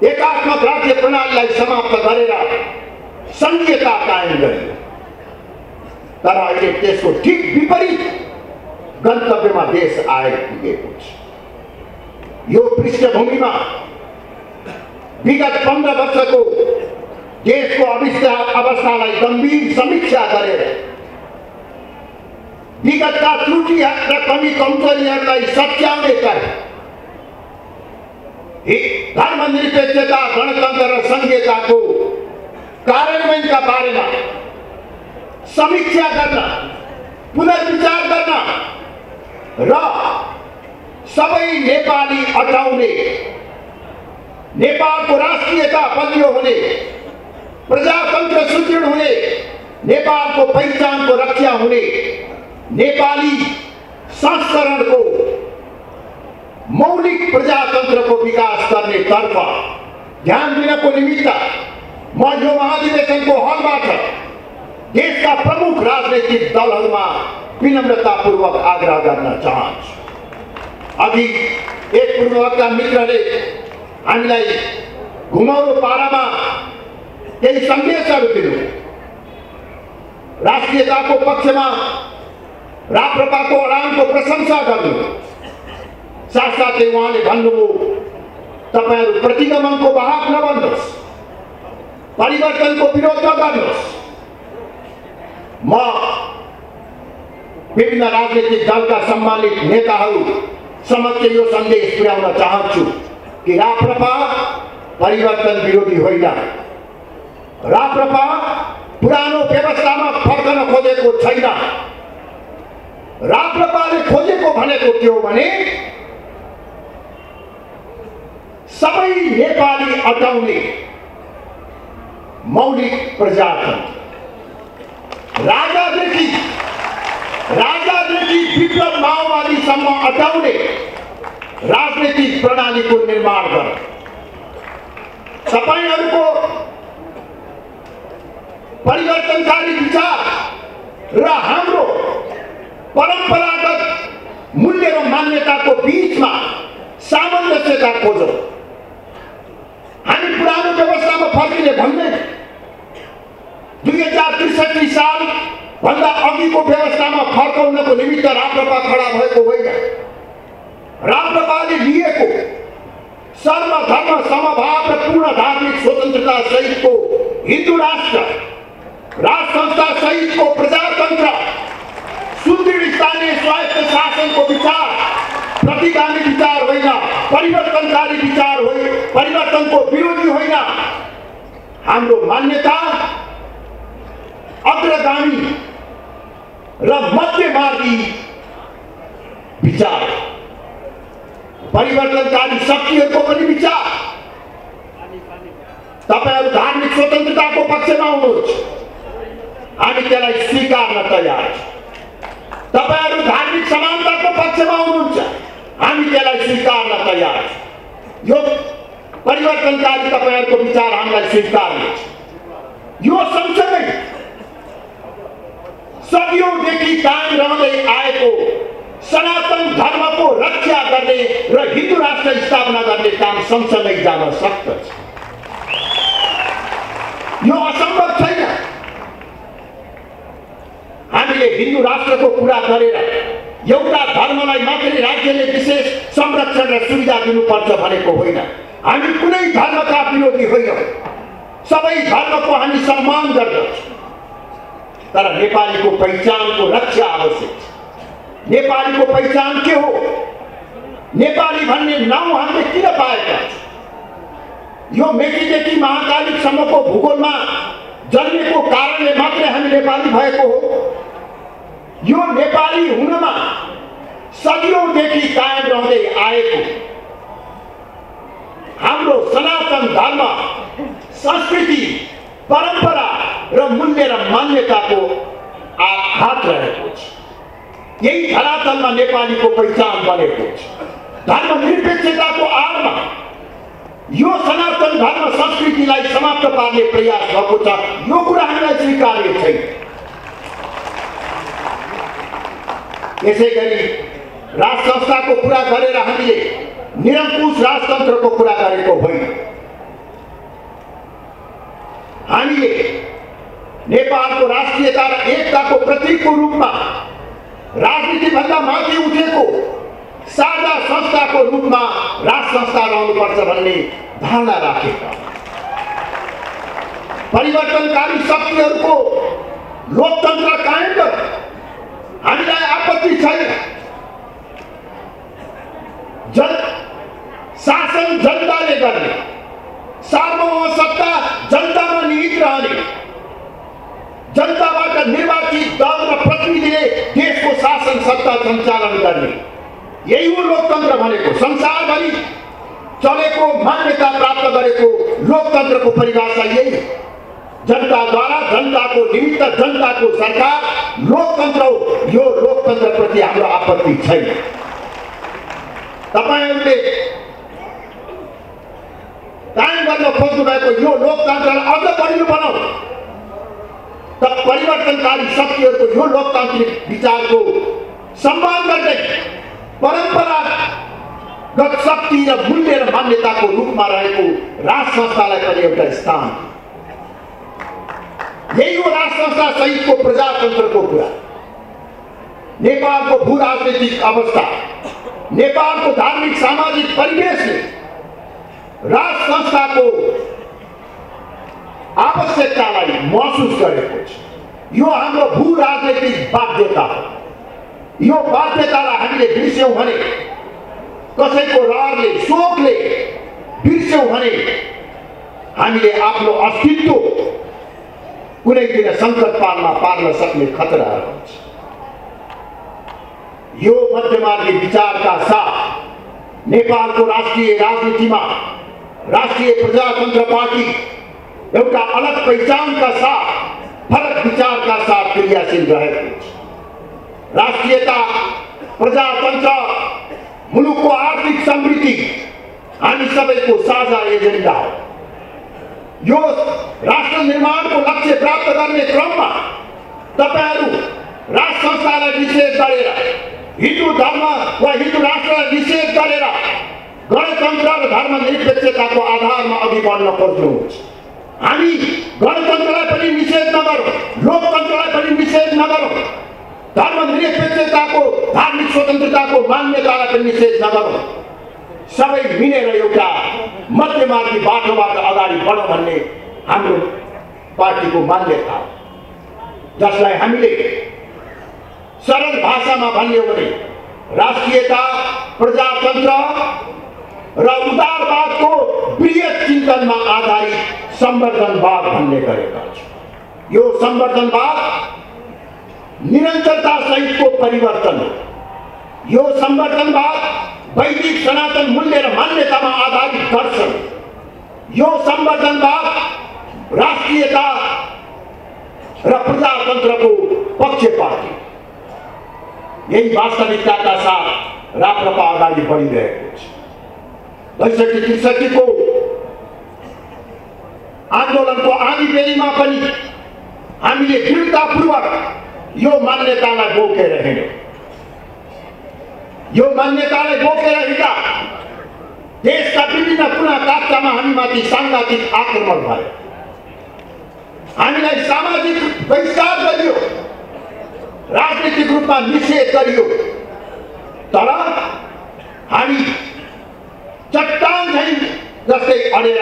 C: एकात्मक राज्य प्रणालीलाई समाप्त गरेर संघीयता कायम गरियो। तर अहिले त्यसको ठिक विपरीत गन्तव्यमा देश आएर पुगेको छ। यो पृष्ठभूमिमा विगत 15 वर्षको देशको अवस्थालाई गम्भीर समीक्षा गरेर विगतका त्रुटि र कमी कमजोरीहरूलाई सच्याउने गरी धर्मनिरपेक्षता, गणतन्त्र र संघीयताको कार्यान्वयनका बारेमा समीक्षा गर्न, पुनर्विचार गर्न र सबै नेपाली अटाउने, नेपालको राष्ट्रियता बलियो हुने, प्रजातन्त्र सुदृढ हुने, नेपालको पहिचानको रक्षा हुने, नेपाली संस्करणको मौलिक प्रजातन्त्रको विकास गर्ने तर्फ ध्यान दिनको निमित्त म यो महाधिवेशनको हलबाट देशका प्रमुख राजनैतिक दलहरूमा विनम्रतापूर्वक आग्रह गर्न चाहन्छु। अघि एक पूर्ववक्ता मित्रले हामीलाई घुमाउरो पारामा केही सन्देशहरू दिनु, राष्ट्रियताको पक्षमा राप्रपाको अडानको प्रशंसा गर्नु, साथसाथै उहाँले भन्नुभयो तपाईहरू प्रतिगमनको वाहक नबन्नुहोस्, परिवर्तनको विरोध नगर्नुहोस्। म विभिन्न राजनीतिक दलका सम्मानित नेताहरू समक्ष यो सन्देश पुर्याउन चाहन्छु कि राप्रपा परिवर्तन विरोधी होइन। राप्रपा पुरानो व्यवस्थामा फर्कन खोजेको छैन। राप्रपाले खोजेको भनेको के हो भने सबै नेपाली अटाउने मौलिक प्रजातन्त्र, राजादेखि विप्लव माओवादीसम्म अटाउने राजनीतिक प्रणालीको निर्माण गर्नु। तपाईहरूको परिवर्तनकारी विचार र हाम्रो परम्परागत मूल्य र मान्यताको बीचमा सामञ्जस्यता खोजौँ। हामी पुरानो व्यवस्थामा फर्किने भन्दैन। 2063 साल भन्दा अघिको व्यवस्थामा फर्काउनको निमित्त राप्रपा खडा भएको होइन। राप्रपाले लिएको सर्वधर्म समभाव र पूर्ण धार्मिक स्वतन्त्रता सहितको हिन्दू राष्ट्र, राज संस्था सहितको प्रजातन्त्र, सुदृढ स्थानीय स्वायत्त शासनको विचार प्रतिगामी विचार होइन, परिवर्तनकारी विचार होइन, परिवर्तनको विरोधी होइन। हाम्रो मान्यता अग्रगामी र मध्यमार्गी विचार, परिवर्तनकारी शक्तिहरूको पनि विचार। तपाईहरू धार्मिक स्वतन्त्रताको पक्षमा हुनुहुन्छ, हामी त्यसलाई स्वीकार्न तयार छौँ। तपाईहरू धार्मिक समानताको पक्षमा हुनुहुन्छ, हामी त्यसलाई स्वीकार्न तयार छौँ। यो परिवर्तनकारी तपाईहरूको विचार हामीलाई स्वीकार्नु छ। यो सँगसँगै सदियौंदेखि कायम रहँदै आएको सनातन धर्मको रक्षा गर्ने र हिन्दू राष्ट्र स्थापना गर्ने काम सँगसँगै जान सक्दछ। यो असम्भव छैन। हामीले हिन्दू राष्ट्रको कुरा गरेर एउटा धर्मलाई मात्रै राज्यले विशेष संरक्षण र सुविधा दिनुपर्छ भनेको होइन। हामी कुनै धर्मका विरोधी होइनौँ, सबै धर्मको हामी सम्मान गर्दछौँ। तर नेपालीको पहिचानको रक्षा आवश्यक छ। नेपालीको पहिचान के हो? नेपाली भन्ने नाउँ हामीले किन पाएका छौँ? यो मेचीदेखि महाकालीसम्मको भूगोलमा जन्मेको कारणले मात्रै हामी नेपाली भएको हो? यो नेपाली हुनमा सदियौंदेखि कायम रहँदै आएको हाम्रो सनातन धर्म, संस्कृति, परम्परा र मूल्य र मान्यताको हात रहेको छ। यही धरातलमा नेपालीको पहिचान बनेको छ। धर्मनिरपेक्षताको आडमा यो सनातन धर्म संस्कृतिलाई समाप्त पार्ने प्रयास भएको छ। यो कुरा हामीलाई स्वीकार्य छैन। यसैगरी राज संस्थाको कुरा गरेर हामीले निरङ्कुश राजतन्त्रको कुरा गरेको होइन। हामीले नेपालको राष्ट्रियता र एकताको प्रतीकको रूपमा राजनीतिभन्दा माथि उठेको साझा संस्थाको रूपमा राज संस्था रहनुपर्छ भन्ने धारणा राखेका। परिवर्तनकारी शक्तिहरूको लोकतन्त्र कायम गर्न हामीलाई आपत्ति छैन। शासन जनताले गर्ने, सार्वभौम सत्ता जनतामा निहित रहने, जनताबाट निर्वाचित दल र प्रतिनिधिले देशको शासन सत्ता सञ्चालन परिवर्तन गर्ने, यही हो लोकतन्त्र भनेको। संसारभरि चलेको मान्यता प्राप्त गरेको लोकतन्त्रको परिभाषा यही हो। जनताद्वारा जनताको निमित्त जनताको सरकार लोकतन्त्र हो। यो लोकतन्त्रप्रति हाम्रो आपत्ति छैन। तपाईहरुले कायम गर्न खोज्नु भएको यो लोकतन्त्रलाई अझ बलियो बनाऊ त परिवर्तनकारी शक्तिहरूको यो लोकतान्त्रिक विचारको सम्मान गर्दै परम्परागत शक्ति र मूल्य र मान्यताको रूपमा रहेको राष्ट्र संस्थालाई पनि एउटा स्थान। यही हो राष्ट्र संस्था सहितको प्रजातन्त्रको कुरा। नेपालको भू राजनीतिक अवस्था, नेपालको धार्मिक सामाजिक परिवेशले राष्ट्र संस्थाको आवश्यकतालाई महसुस गरेको छ। यो हाम्रो भू राजनीतिक बाध्यता हो। यो बाध्यतालाई हामीले बिर्स्यौं भने, कसैको रहरले शोकले बिर्स्यौं भने हामीले आफ्नो अस्तित्व कुनै दिन सङ्कट पार्न सक्ने खतरा रहन्छ। यो मध्यमार्गी विचारका साथ नेपालको राष्ट्रिय राजनीतिमा राष्ट्रिय प्रजातन्त्र पार्टी एउटा अलग पहिचानका साथ, फरक विचारका साथ क्रियाशील रहेको छ। राष्ट्रियता, प्रजातन्त्र, मुलुकको आर्थिक समृद्धि हामी सबैको साझा एजेन्डा हो। यो राष्ट्र निर्माणको लक्ष्य प्राप्त गर्ने क्रममा तपाईहरु राष्ट्र संस्थालाई निषेध गरेर, हिन्दू धर्म वा हिन्दू राष्ट्रलाई निषेध गरेर गणतन्त्र र धर्मनिरपेक्षताको आधारमा अघि बढ्न खोज्नुहुन्छ। हामी गणतन्त्रलाई पनि निषेध नगरौँ, लोकतन्त्रलाई पनि निषेध नगरौँ, धर्मनिरपेक्षताको, धार्मिक स्वतन्त्रताको मान्यतालाई पनि निषेध नगरौँ। सबै मिलेर एउटा मध्यमार्गी बाटोबाट अगाडि बढौँ भन्ने हाम्रो पार्टीको मान्यता हो, जसलाई हामीले सरल भाषामा भन्यो भने राष्ट्रियता, प्रजातन्त्र र उदारवादको बृहत चिन्तनमा आधारित संवर्धनवाद भन्ने गरेका छौँ। यो संवर्धनवाद निरन्तरता सहितको परिवर्तन हो। यो संवर्धनवाद वैदिक सनातन मूल्य र मान्यतामा आधारित दर्शन। यो संवर्धनवाद राष्ट्रियता र प्रजातन्त्रको पक्षपाती। यही वास्तविकताका साथ राप्रपा अगाडि बढिरहेको छ। ६२-६३ को आन्दोलनको आँधीबेहरीमा पनि हामीले दृढतापूर्वक यो मान्यतालाई बोकेर हिँड्यौं। यो मान्यतालाई बोकेर हिँड्दा देशका विभिन्न कुना काप्चामा हामीमाथि सांघातिक आक्रमण भयो। हामीलाई सामाजिक बहिष्कार गरियो, राजनीतिक रूपमा निषेध गरियो, तर हामी चट्टान झैं जस्तै अडेर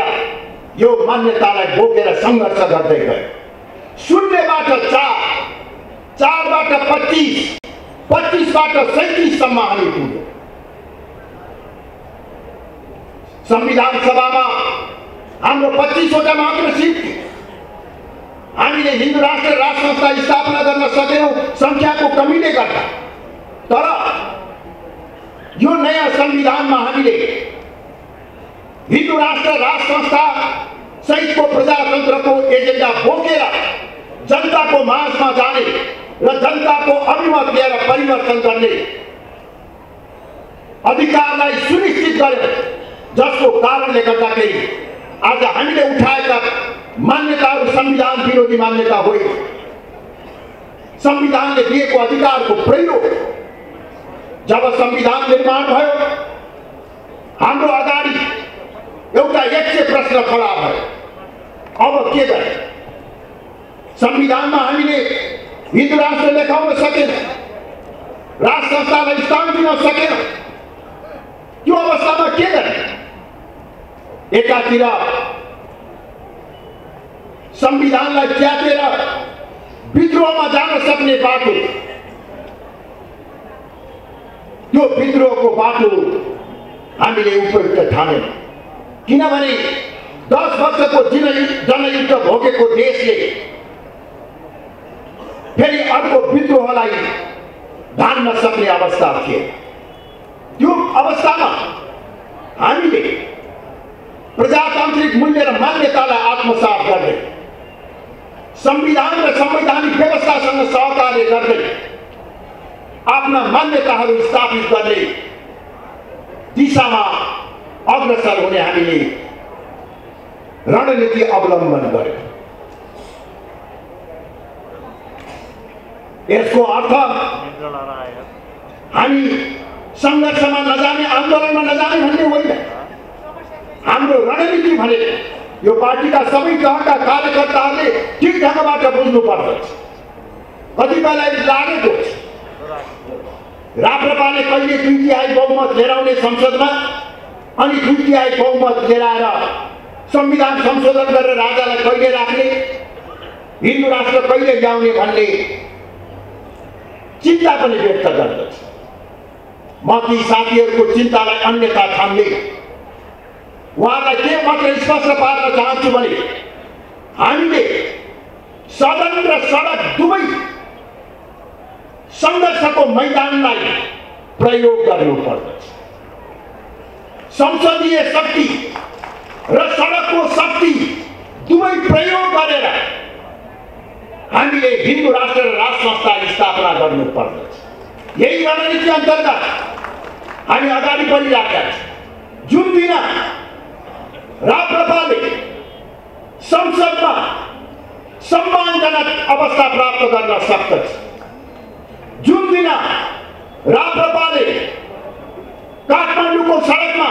C: यो मान्यतालाई बोकेर सङ्घर्ष गर्दै गयो। 0बाट 4, 4बाट 25, 25बाट 37 सम्म हामी पुग्यौं। संविधान सभामा हाम्रो 25 वटा मात्र सिट थियो। हामीले हिन्दू राष्ट्र संस्था स्थापना गर्न सकेनौं संख्याको कमीले गर्दा। तर यो नयाँ संविधानमा हामीले हिन्दू राष्ट्र संस्था सहितको प्रजातन्त्रको एजेन्डा बोकेर जनताको माझमा जाने र जनताको अभिमत लिएर परिवर्तन गर्ने अधिकारलाई सुनिश्चित गर्यो, जसको कारणले गर्दाखेरि आज हामीले उठाएका मान्यताहरू संविधान विरोधी मान्यता होइन। संविधानले दिएको अधिकारको प्रयोग। जब संविधान निर्माण भयो, हाम्रो अगाडि एउटा यक्ष प्रश्न खडा भयो, अब के गर्ने? संविधानमा हामीले हिन्दू राष्ट्र लेखाउन सकेन, राष्ट्र संस्थालाई स्थान दिन सकेन। यो अवस्थामा के गर्ने? एकातिर संविधानलाई च्यातेर विद्रोहमा जान सक्ने बाटो, यो विद्रोहको बाटो हामीले उपयुक्त ठानेन। किनभने 10 वर्षको जनयुद्ध भोगेको देशले फेरि अर्को विद्रोहलाई धान्न सक्ने अवस्था थियो। त्यो अवस्थामा हामीले प्रजातान्त्रिक मूल्य र मान्यतालाई आत्मसात गर्दै संविधान र संवैधानिक व्यवस्थासँग सहकार्य गर्दै आफ्ना मान्यताहरू स्थापित गर्ने दिशामा अग्रसर हुने हामीले रणनीति अवलम्बन गर्यौं। यसको अर्थ हामी संघर्षमा नजाने, आन्दोलनमा नजाने भन्ने होइन। हाम्रो रणनीति भने यो पार्टीका सबै तहका कार्यकर्ताहरूले ठिक ढङ्गबाट बुझ्नु पर्दछ। कतिपयलाई लागेको छ राप्रपाले कहिले 2/3 बहुमत लिएर आउने संसदमा अनि 2/3 बहुमत लिएर आएर संविधान संशोधन गरेर राजालाई कहिले राख्ने, हिन्दू राष्ट्र कहिले ल्याउने भन्ने चिन्ता पनि व्यक्त गर्दछ। म ती साथीहरूको चिन्तालाई अन्यथा ठान्दै उहाँलाई के मात्र स्पष्ट पार्न चाहन्छु भने हामीले सदन र सडक दुवै संघर्षको मैदानलाई प्रयोग गर्नुपर्दछ। संसदीय शक्ति र सडकको शक्ति दुवै प्रयोग गरेर हामीले हिन्दू राष्ट्र र राष्ट्र संस्था स्थापना गर्नुपर्दछ। यही रणनीति अन्तर्गत हामी अगाडि बढिरहेका छौँ। जुन दिन राप्रपाले संसदमा सम्मानजनक अवस्था प्राप्त गर्न सक्दछ, जुन दिन राप्रपाले काठमाडौँको सडकमा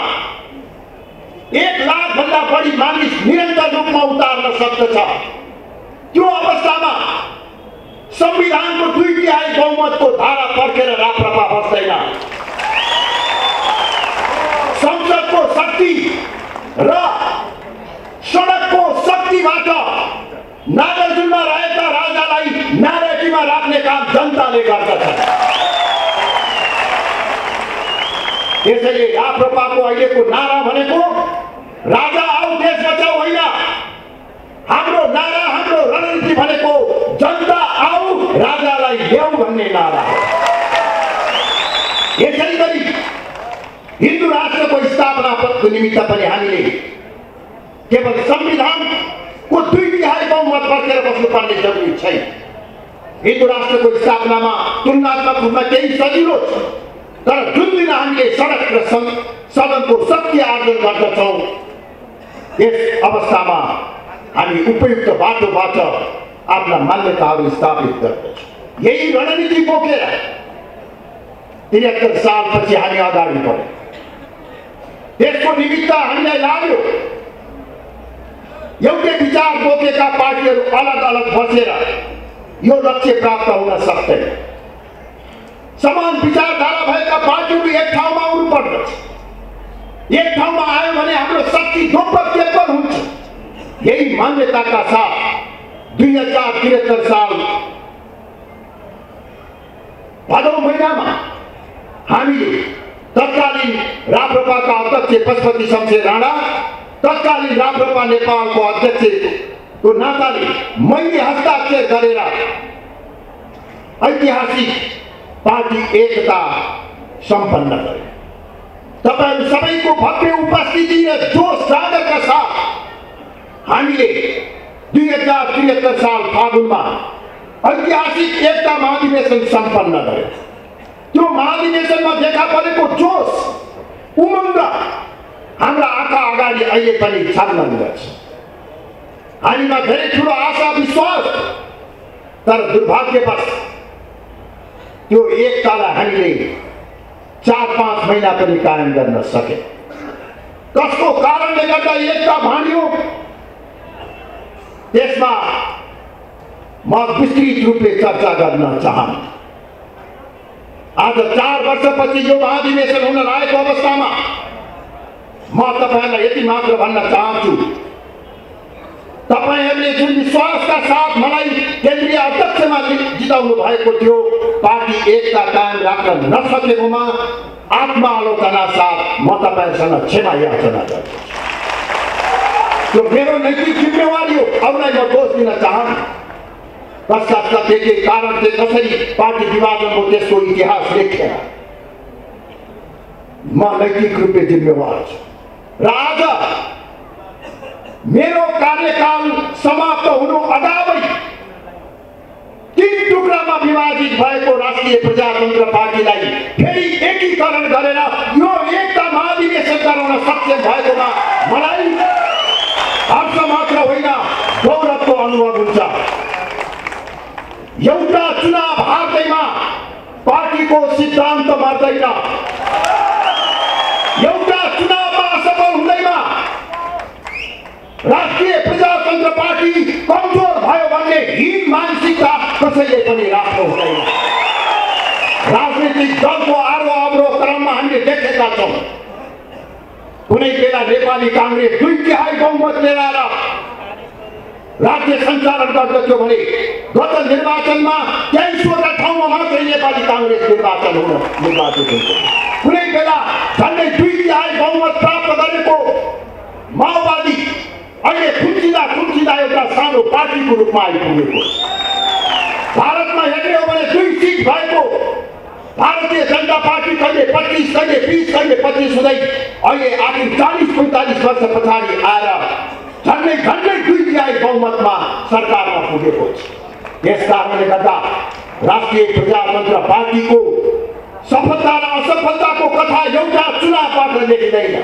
C: 1 लाख भन्दा बढी मानिस निरन्तर रूपमा उतार्न सक्दछ, त्यो अवस्थामा संविधानको 2/3 बहुमतको धारा फर्केर राप्रपा बस्दैन। संसदको शक्ति र सडकको शक्तिबाट नागार्जुनमा रहेका राजालाई नारायणीमा राख्ने काम जनताले गर्दछ। त्यसैले राप्रपाको अहिलेको नारा भनेको राजा आऊ देश बचाऊ होइन। हाम्रो नारा, हाम्रो रणनीति भनेको जनता आऊ राजालाई ल्याऊ भन्ने नारा हो। यसै गरी हिन्दू राष्ट्रको स्थापनाको निमित्त पनि हामीले केवल संविधानको 2/3 बहुमत फर्केर बस्नुपर्ने जरुरी छैन। हिन्दू राष्ट्रको स्थापनामा तुलनात्मक रूपमा केही सजिलो छ, तर जुन दिन हामीले सडक र सदनको शक्ति आर्जन गर्दछौँ यस अवस्थामा हामी उपयुक्त बाटोबाट आफ्ना मान्यताहरू स्थापित गर्दछौँ। यही रणनीति बोकेर 73 सालपछि हामी अगाडि बढ्यौँ। त्यसको निमित्त हामीलाई लाग्यो एउटै विचार बोकेका पार्टीहरू अलग अलग बसेर यो लक्ष्य प्राप्त हुन सक्दैन। समान विचारधारा भएका पार्टीहरू एक ठाउँमा आउनु पर्दछ। एक ठाउँमा आयो भने हाम्रो शक्ति दोब्बर हुन्छ। यही मान्यताका साथ 2073 साल भदौ महिनामा हामीले तत्कालीन राप्रपाका अध्यक्ष पशुपति शमशेर राणा, तत्कालीन राप्रपा नेपालको अध्यक्षको नाताले मैले हस्ताक्षर गरेर ऐतिहासिक पार्टी एकता सम्पन्न गरे। तपाईहरु सबैको भव्य उपस्थिति र जोश जागरका साथ हामीले 2073 साल फागुनमा ऐतिहासिक एकता महाधिवेशन सम्पन्न गर्यो। त्यो महाधिवेशनमा देखा परेको जोश, उमङ्ग हाम्रा आँखा अगाडि अहिले पनि छानन गर्छ। हामीमा धेरै ठुलो आशा विश्वास, तर दुर्भाग्यवश त्यो एकतालाई हामीले 4-5 महिना पनि कायम गर्न सके। कसको कारणले गर्दा एकता भाँडियो त्यसमा म विस्तृत रूपले चर्चा गर्न चाहन्छु। आज 4 वर्षपछि यो महाधिवेशन हुन लागेको अवस्थामा म तपाईहरुलाई यति मात्र भन्न चाहन्छु, तपाईहरुले जुन विश्वासका साथ मलाई केन्द्रीय अध्यक्षमा जिताउनु भएको थियो, पार्टी एकता कायम राख्न नसकेकोमा आत्मालोचना साथ म तपाईहरुसँग क्षमा याचना गर्छु। त्यो मेरो नैतिक जिम्मेवारी हो, अरूलाई म दोष दिन चाहन्छु। पश्चात्पत्तिकै कारणले कसरी पार्टी विभाजनको त्यसको इतिहास लेखेर म नैतिक रूपले जिम्मेवार छु। र आज मेरो कार्यकाल समाप्त हुनु अगावै 3 टुक्रामा विभाजित भएको राष्ट्रिय प्रजातन्त्र पार्टीलाई फेरि एकीकरण गरेर यो एकता महाधिवेशन गराउन सक्षम भएकोमा मलाई हर्ष मात्र होइन गौरवको अनुभव हुन्छ। एउटा चुनाव हार्दैमा पार्टीको सिद्धान्त मर्दैन, एउटा चुनावमा असफल हुँदैमा राष्ट्रिय प्रजातन्त्र पार्टी कमजोर भयो भन्ने हीन मानसिकता कसैले पनि राख्नु हुँदैन। राजनीतिक दलको आरो अवरोह क्रममा हामीले देखेका छौँ। कुनै बेला नेपाली कांग्रेस 2/3 बहुमत लिएर राज्य सञ्चालन गर्दथ्यो भने गत निर्वाचनमा 23वटा ठाउँमा मात्रै नेपाली कांग्रेस निर्वाचित हुन्छ। कुनै बेला झन्डै 2/3 बहुमत प्राप्त गरेको माओवादी अहिले खुम्चिँदा एउटा सानो पार्टीको रूपमा आइपुगेको। भारतमा हेर्ने हो भने 2 सिट भएको भारतीय जनता पार्टी कहिले 25, कहिले 20, कहिले 25 हुँदै अहिले आखिर 40-45 वर्ष पछाडि आएर झन्डै 2/3 बहुमतमा सरकारमा पुगेको छ। यस कारणले गर्दा राष्ट्रिय प्रजातन्त्र पार्टीको सफलता र असफलताको कथा एउटा चुनावबाट लेखिँदैन।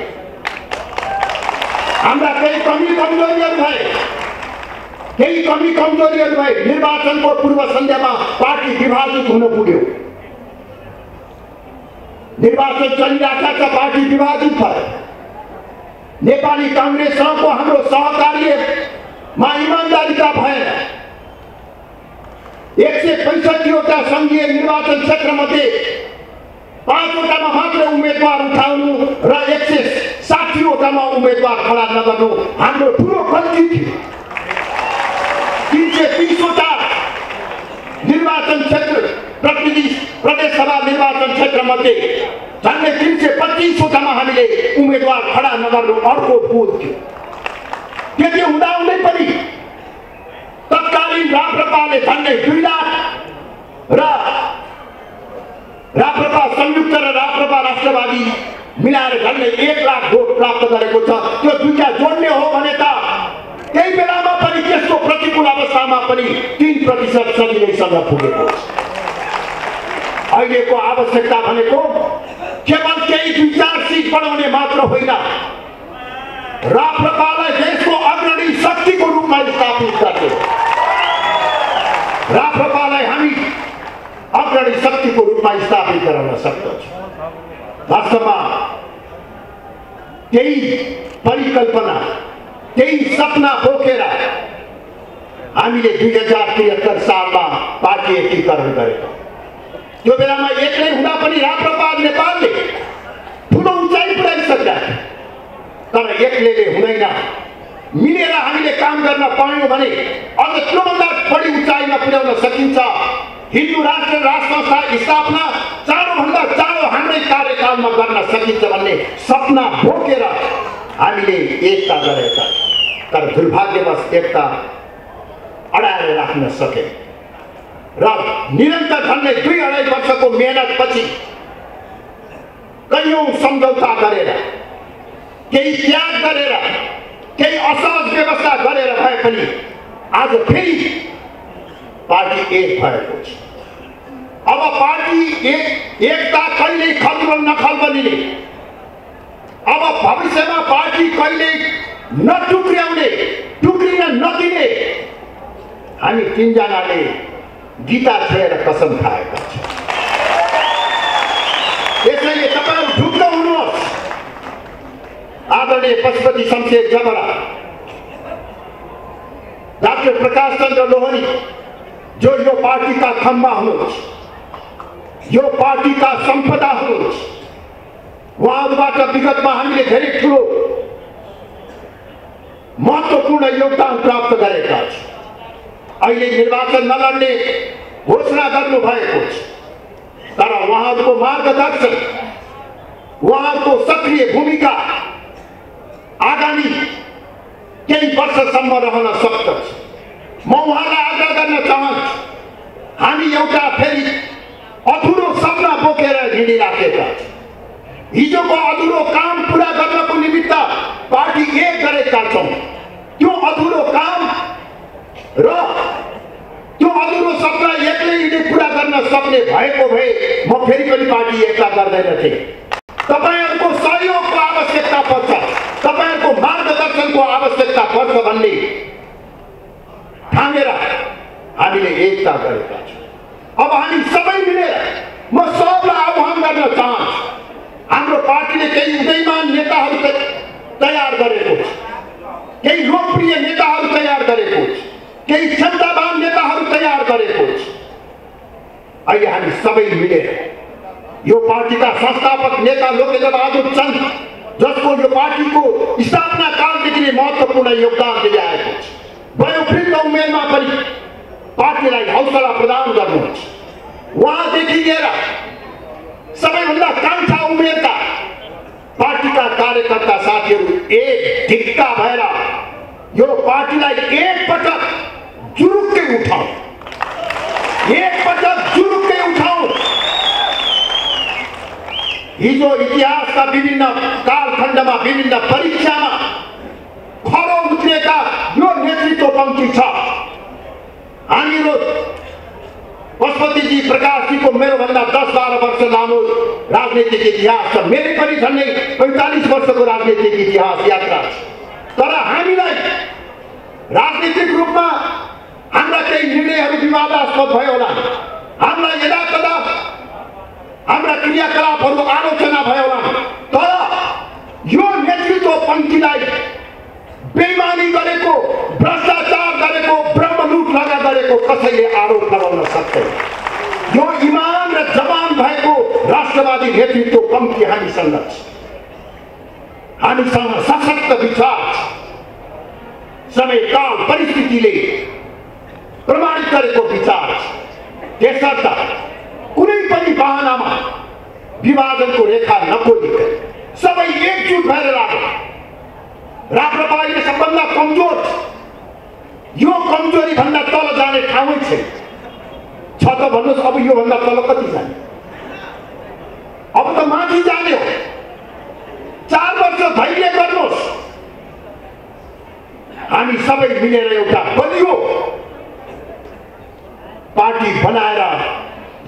C: हाम्रा केही कमी कमजोरीहरू भए निर्वाचनको पूर्व सन्ध्यामा पार्टी विभाजित हुन पुग्यो। निर्वाचन चलिरहेका छ, पार्टी विभाजित भयो। नेपाली कांग्रेससँगको हाम्रो सहकार्यमा इमान्दारिता भएन। 165वटा संघीय निर्वाचन क्षेत्रमध्ये 5वटामा मात्र उम्मेदवार उठाउनु र 160वटामा उम्मेदवार खडा नगर्नु हाम्रो ठुलो गल्ती थियो। 320वटा निर्वाचन क्षेत्र प्रदेश सभा निर्वाचन क्षेत्रमध्ये झन्डै 325वटामा हामीले उम्मेदवार खडा नगर्नु अर्को भूल थियो। त्यति हुँदाहुँदै पनि तत्कालीन राप्रपाले झन्डै 2 लाख र राप्रपा संयुक्त र राप्रपा राष्ट्रवादी मिलाएर झन्डै 1 लाख भोट प्राप्त गरेको छ। त्यो दुईटा जोड्ने हो भने त त्यही बेलामा पनि त्यसको प्रतिकूल अवस्थामा पनि 3% सजिलैसँग पुगेको छ। अहिलेको आवश्यकता भनेको केवल केही 2-4 सिट बढाउने मात्र होइन, राप्रपालाई देशको अग्रणी शक्तिको रूपमा स्थापित गर्ने। राप्रपालाई हामी अग्रणी शक्तिको रूपमा स्थापित गराउन सक्दछौँ। वास्तवमा त्यही परिकल्पना, त्यही सपना बोकेर हामीले 2073 सालमा पार्टी एकीकरण गरेको। त्यो बेलामा एक्लै हुँदा पनि राप्रपा नेपालले ठुलो उचाइ पुर्याइसक्दा, तर एक्लैले हुँदैन। मिलेर हामीले काम गर्न पायौँ भने अझ त्योभन्दा बढी उचाइमा पुर्याउन सकिन्छ। हिन्दू राष्ट्र संस्था स्थापना चाँडोभन्दा चाँडो हाम्रै कार्यकालमा गर्न सकिन्छ भन्ने सपना बोकेर हामीले एकता गरेका, तर दुर्भाग्यवश एकता अडाएर राख्न सके र निरन्तर झन्डै 2-2.5 वर्षको मेहनतपछि कैयौं सम्झौता गरेर, केही त्याग गरेर, केही असहज व्यवस्था गरेर भए पनि आज फेरि पार्टी एक भएको छ। अब पार्टी एकता कहिल्यै नखल्बलिने, अब भविष्यमा पार्टी कहिल्यै नटुक्र्याउने, टुक्रिन नदिने हामी 3 जनाले गीता छोडेर कसम खाएका छौँ। यसैले तपाईहरु ढुक्क हुनुहोस्। आदरणीय पशुपति शमशेर जबरा, डाक्टर प्रकाश चन्द्र लोहनी जो यो पार्टीका खम्बा हुनुहुन्छ, यो पार्टीका सम्पदा हुनुहुन्छ, उहाँहरूबाट विगतमा हामीले धेरै ठुलो महत्त्वपूर्ण योगदान प्राप्त गरेका छौँ। अहिले निर्वाचन नलड्ने घोषणा गर्नु भएको छ, तर उहाँहरूको मार्गदर्शन, उहाँहरूको सक्रिय भूमिका आगामी केही वर्षसम्म रहन सक्दछ। म उहाँलाई आग्रह गर्न चाहन्छु, हामी एउटा फेरि अधुरो सपना बोकेर हिँडिराखेका छौँ। हिजोको अधुरो काम पुरा गर्नको निमित्त पार्टी एक गरेका छौँ। त्यो अधुरो काम र त्यो अधुरो सपना एक्लैले पुरा गर्न सक्ने भएको भए म फेरि पनि पार्टी एकता गर्दैनथे। तपाईहरुको सहयोगको आवश्यकता पर्छ, तपाईहरुको मार्गदर्शनको आवश्यकता पर्छ भन्ने ठानेर हामीले एकता गरेका छौँ। अब हामी सबै मिलेर म सबलाई आह्वान गर्न चाहन्छु, हाम्रो पार्टीले केही उदयमान नेताहरू तयार गरेको छ, केही लोकप्रिय नेताहरू तयार गरेको छ, केही क्षमतावान नेताहरू तयार गरेको छ। अहिले हामी सबै मिलेर यो पार्टीका संस्थापक नेता लोकेन्द्र बहादुर चन्द, जसको यो पार्टीको स्थापना कालदेखि नै महत्त्वपूर्ण योगदान दिँदै आएको छ, वयोवृद्ध उमेरमा पनि पार्टीलाई हौसला प्रदान गर्नुहुन्छ। उहाँदेखि लिएर सबैभन्दा कान्छा उमेरका पार्टीका कार्यकर्ता साथीहरू एक ढिक्का भएर यो पार्टीलाई एक पटक जुरुक्कै उठाऊ, एक पटक जुरुक्कै उठाऊ। हिजो इतिहासका विभिन्न कालखण्डमा विभिन्न परीक्षामा खरो उत्रेका यो नेतृत्व पंक्ति छ। हामीहरू पशुपतिजी प्रकाशजीको मेरोभन्दा 10-12 वर्ष लामो राजनीतिक इतिहास छ, मेरो पनि झन्डै 45 वर्षको राजनीतिक इतिहास यात्रा छ। तर हामीलाई राजनीतिक रूपमा हाम्रा केही निर्णयहरू विवादास्पद भयो होला, हामीलाई यदाकदा हाम्रा क्रियाकलापहरू आलोचना भयो होला, तर यो नेतृत्व पंक्तिलाई बेइमानी गरेको, भ्रष्टाचार गरेको, ब्रह्मलुट लगा गरेको कसैले आरोप लगाउन सक्दैन। यो इमान र जवान भएको राष्ट्रवादी नेतृत्व पंक्ति हामीसँग छ, हामीसँग सशक्त विचार, समय काल परिस्थितिले प्रमाणित गरेको विचार। त्यसर्थ कुनै पनि बहानामा विभाजनको रेखा नकोलिकन सबै एकजुट भएर लागौँ। राप्रपा अहिले सबभन्दा कमजोर छ, यो कमजोरी भन्दा तल जाने ठाउँै छैन छ त भन्नुहोस्। अब यो भन्दा तल कति जाने? अब त माथि जाने हो। 4 वर्ष धैर्य गर्नुहोस्। हामी सबै मिलेर एउटा बलियो पार्टी बनाएर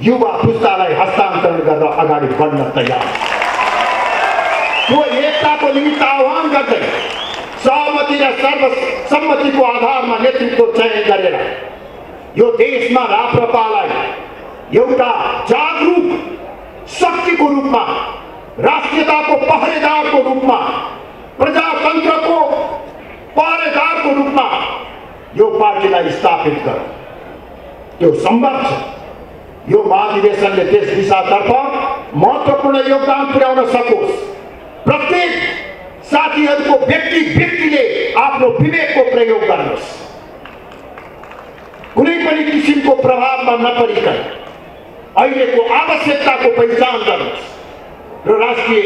C: युवा पुस्तालाई हस्तान्तरण गरेर अगाडि बढ्न तयार। त्यो एकताको निमित्त आह्वान गर्दै सहमति र सर्वसम्मतिको आधारमा नेतृत्व चयन गरेर यो देशमा राप्रपालाई एउटा जागरूक शक्तिको रूपमा, राष्ट्रियताको पहरेदारको रूपमा, प्रजातन्त्रको पहरेदारको रूपमा यो पार्टीलाई स्थापित गर। त्यो सम्भव छ। यो महाधिवेशनले त्यस दिशातर्फ महत्त्वपूर्ण योगदान पुर्याउन सकोस्। प्रत्येक साथीहरूको व्यक्तिले आफ्नो विवेकको प्रयोग गर्नुहोस्, कुनै पनि किसिमको प्रभावमा नपरिकन अहिलेको आवश्यकताको पहिचान गर्नुहोस् र राष्ट्रिय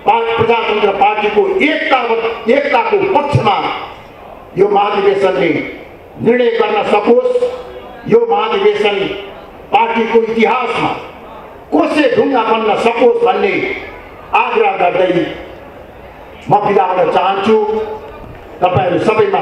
C: प्रजातन्त्र पार्टीको एकताको पक्षमा यो महाधिवेशनले निर्णय गर्न सकोस्। यो महाधिवेशन पार्टीको इतिहासमा कोसे ढुङ्गा बन्न सकोस् भन्ने आग्रह गर्दै म बिदा हुन चाहन्छु। तपाईहरु सबैमा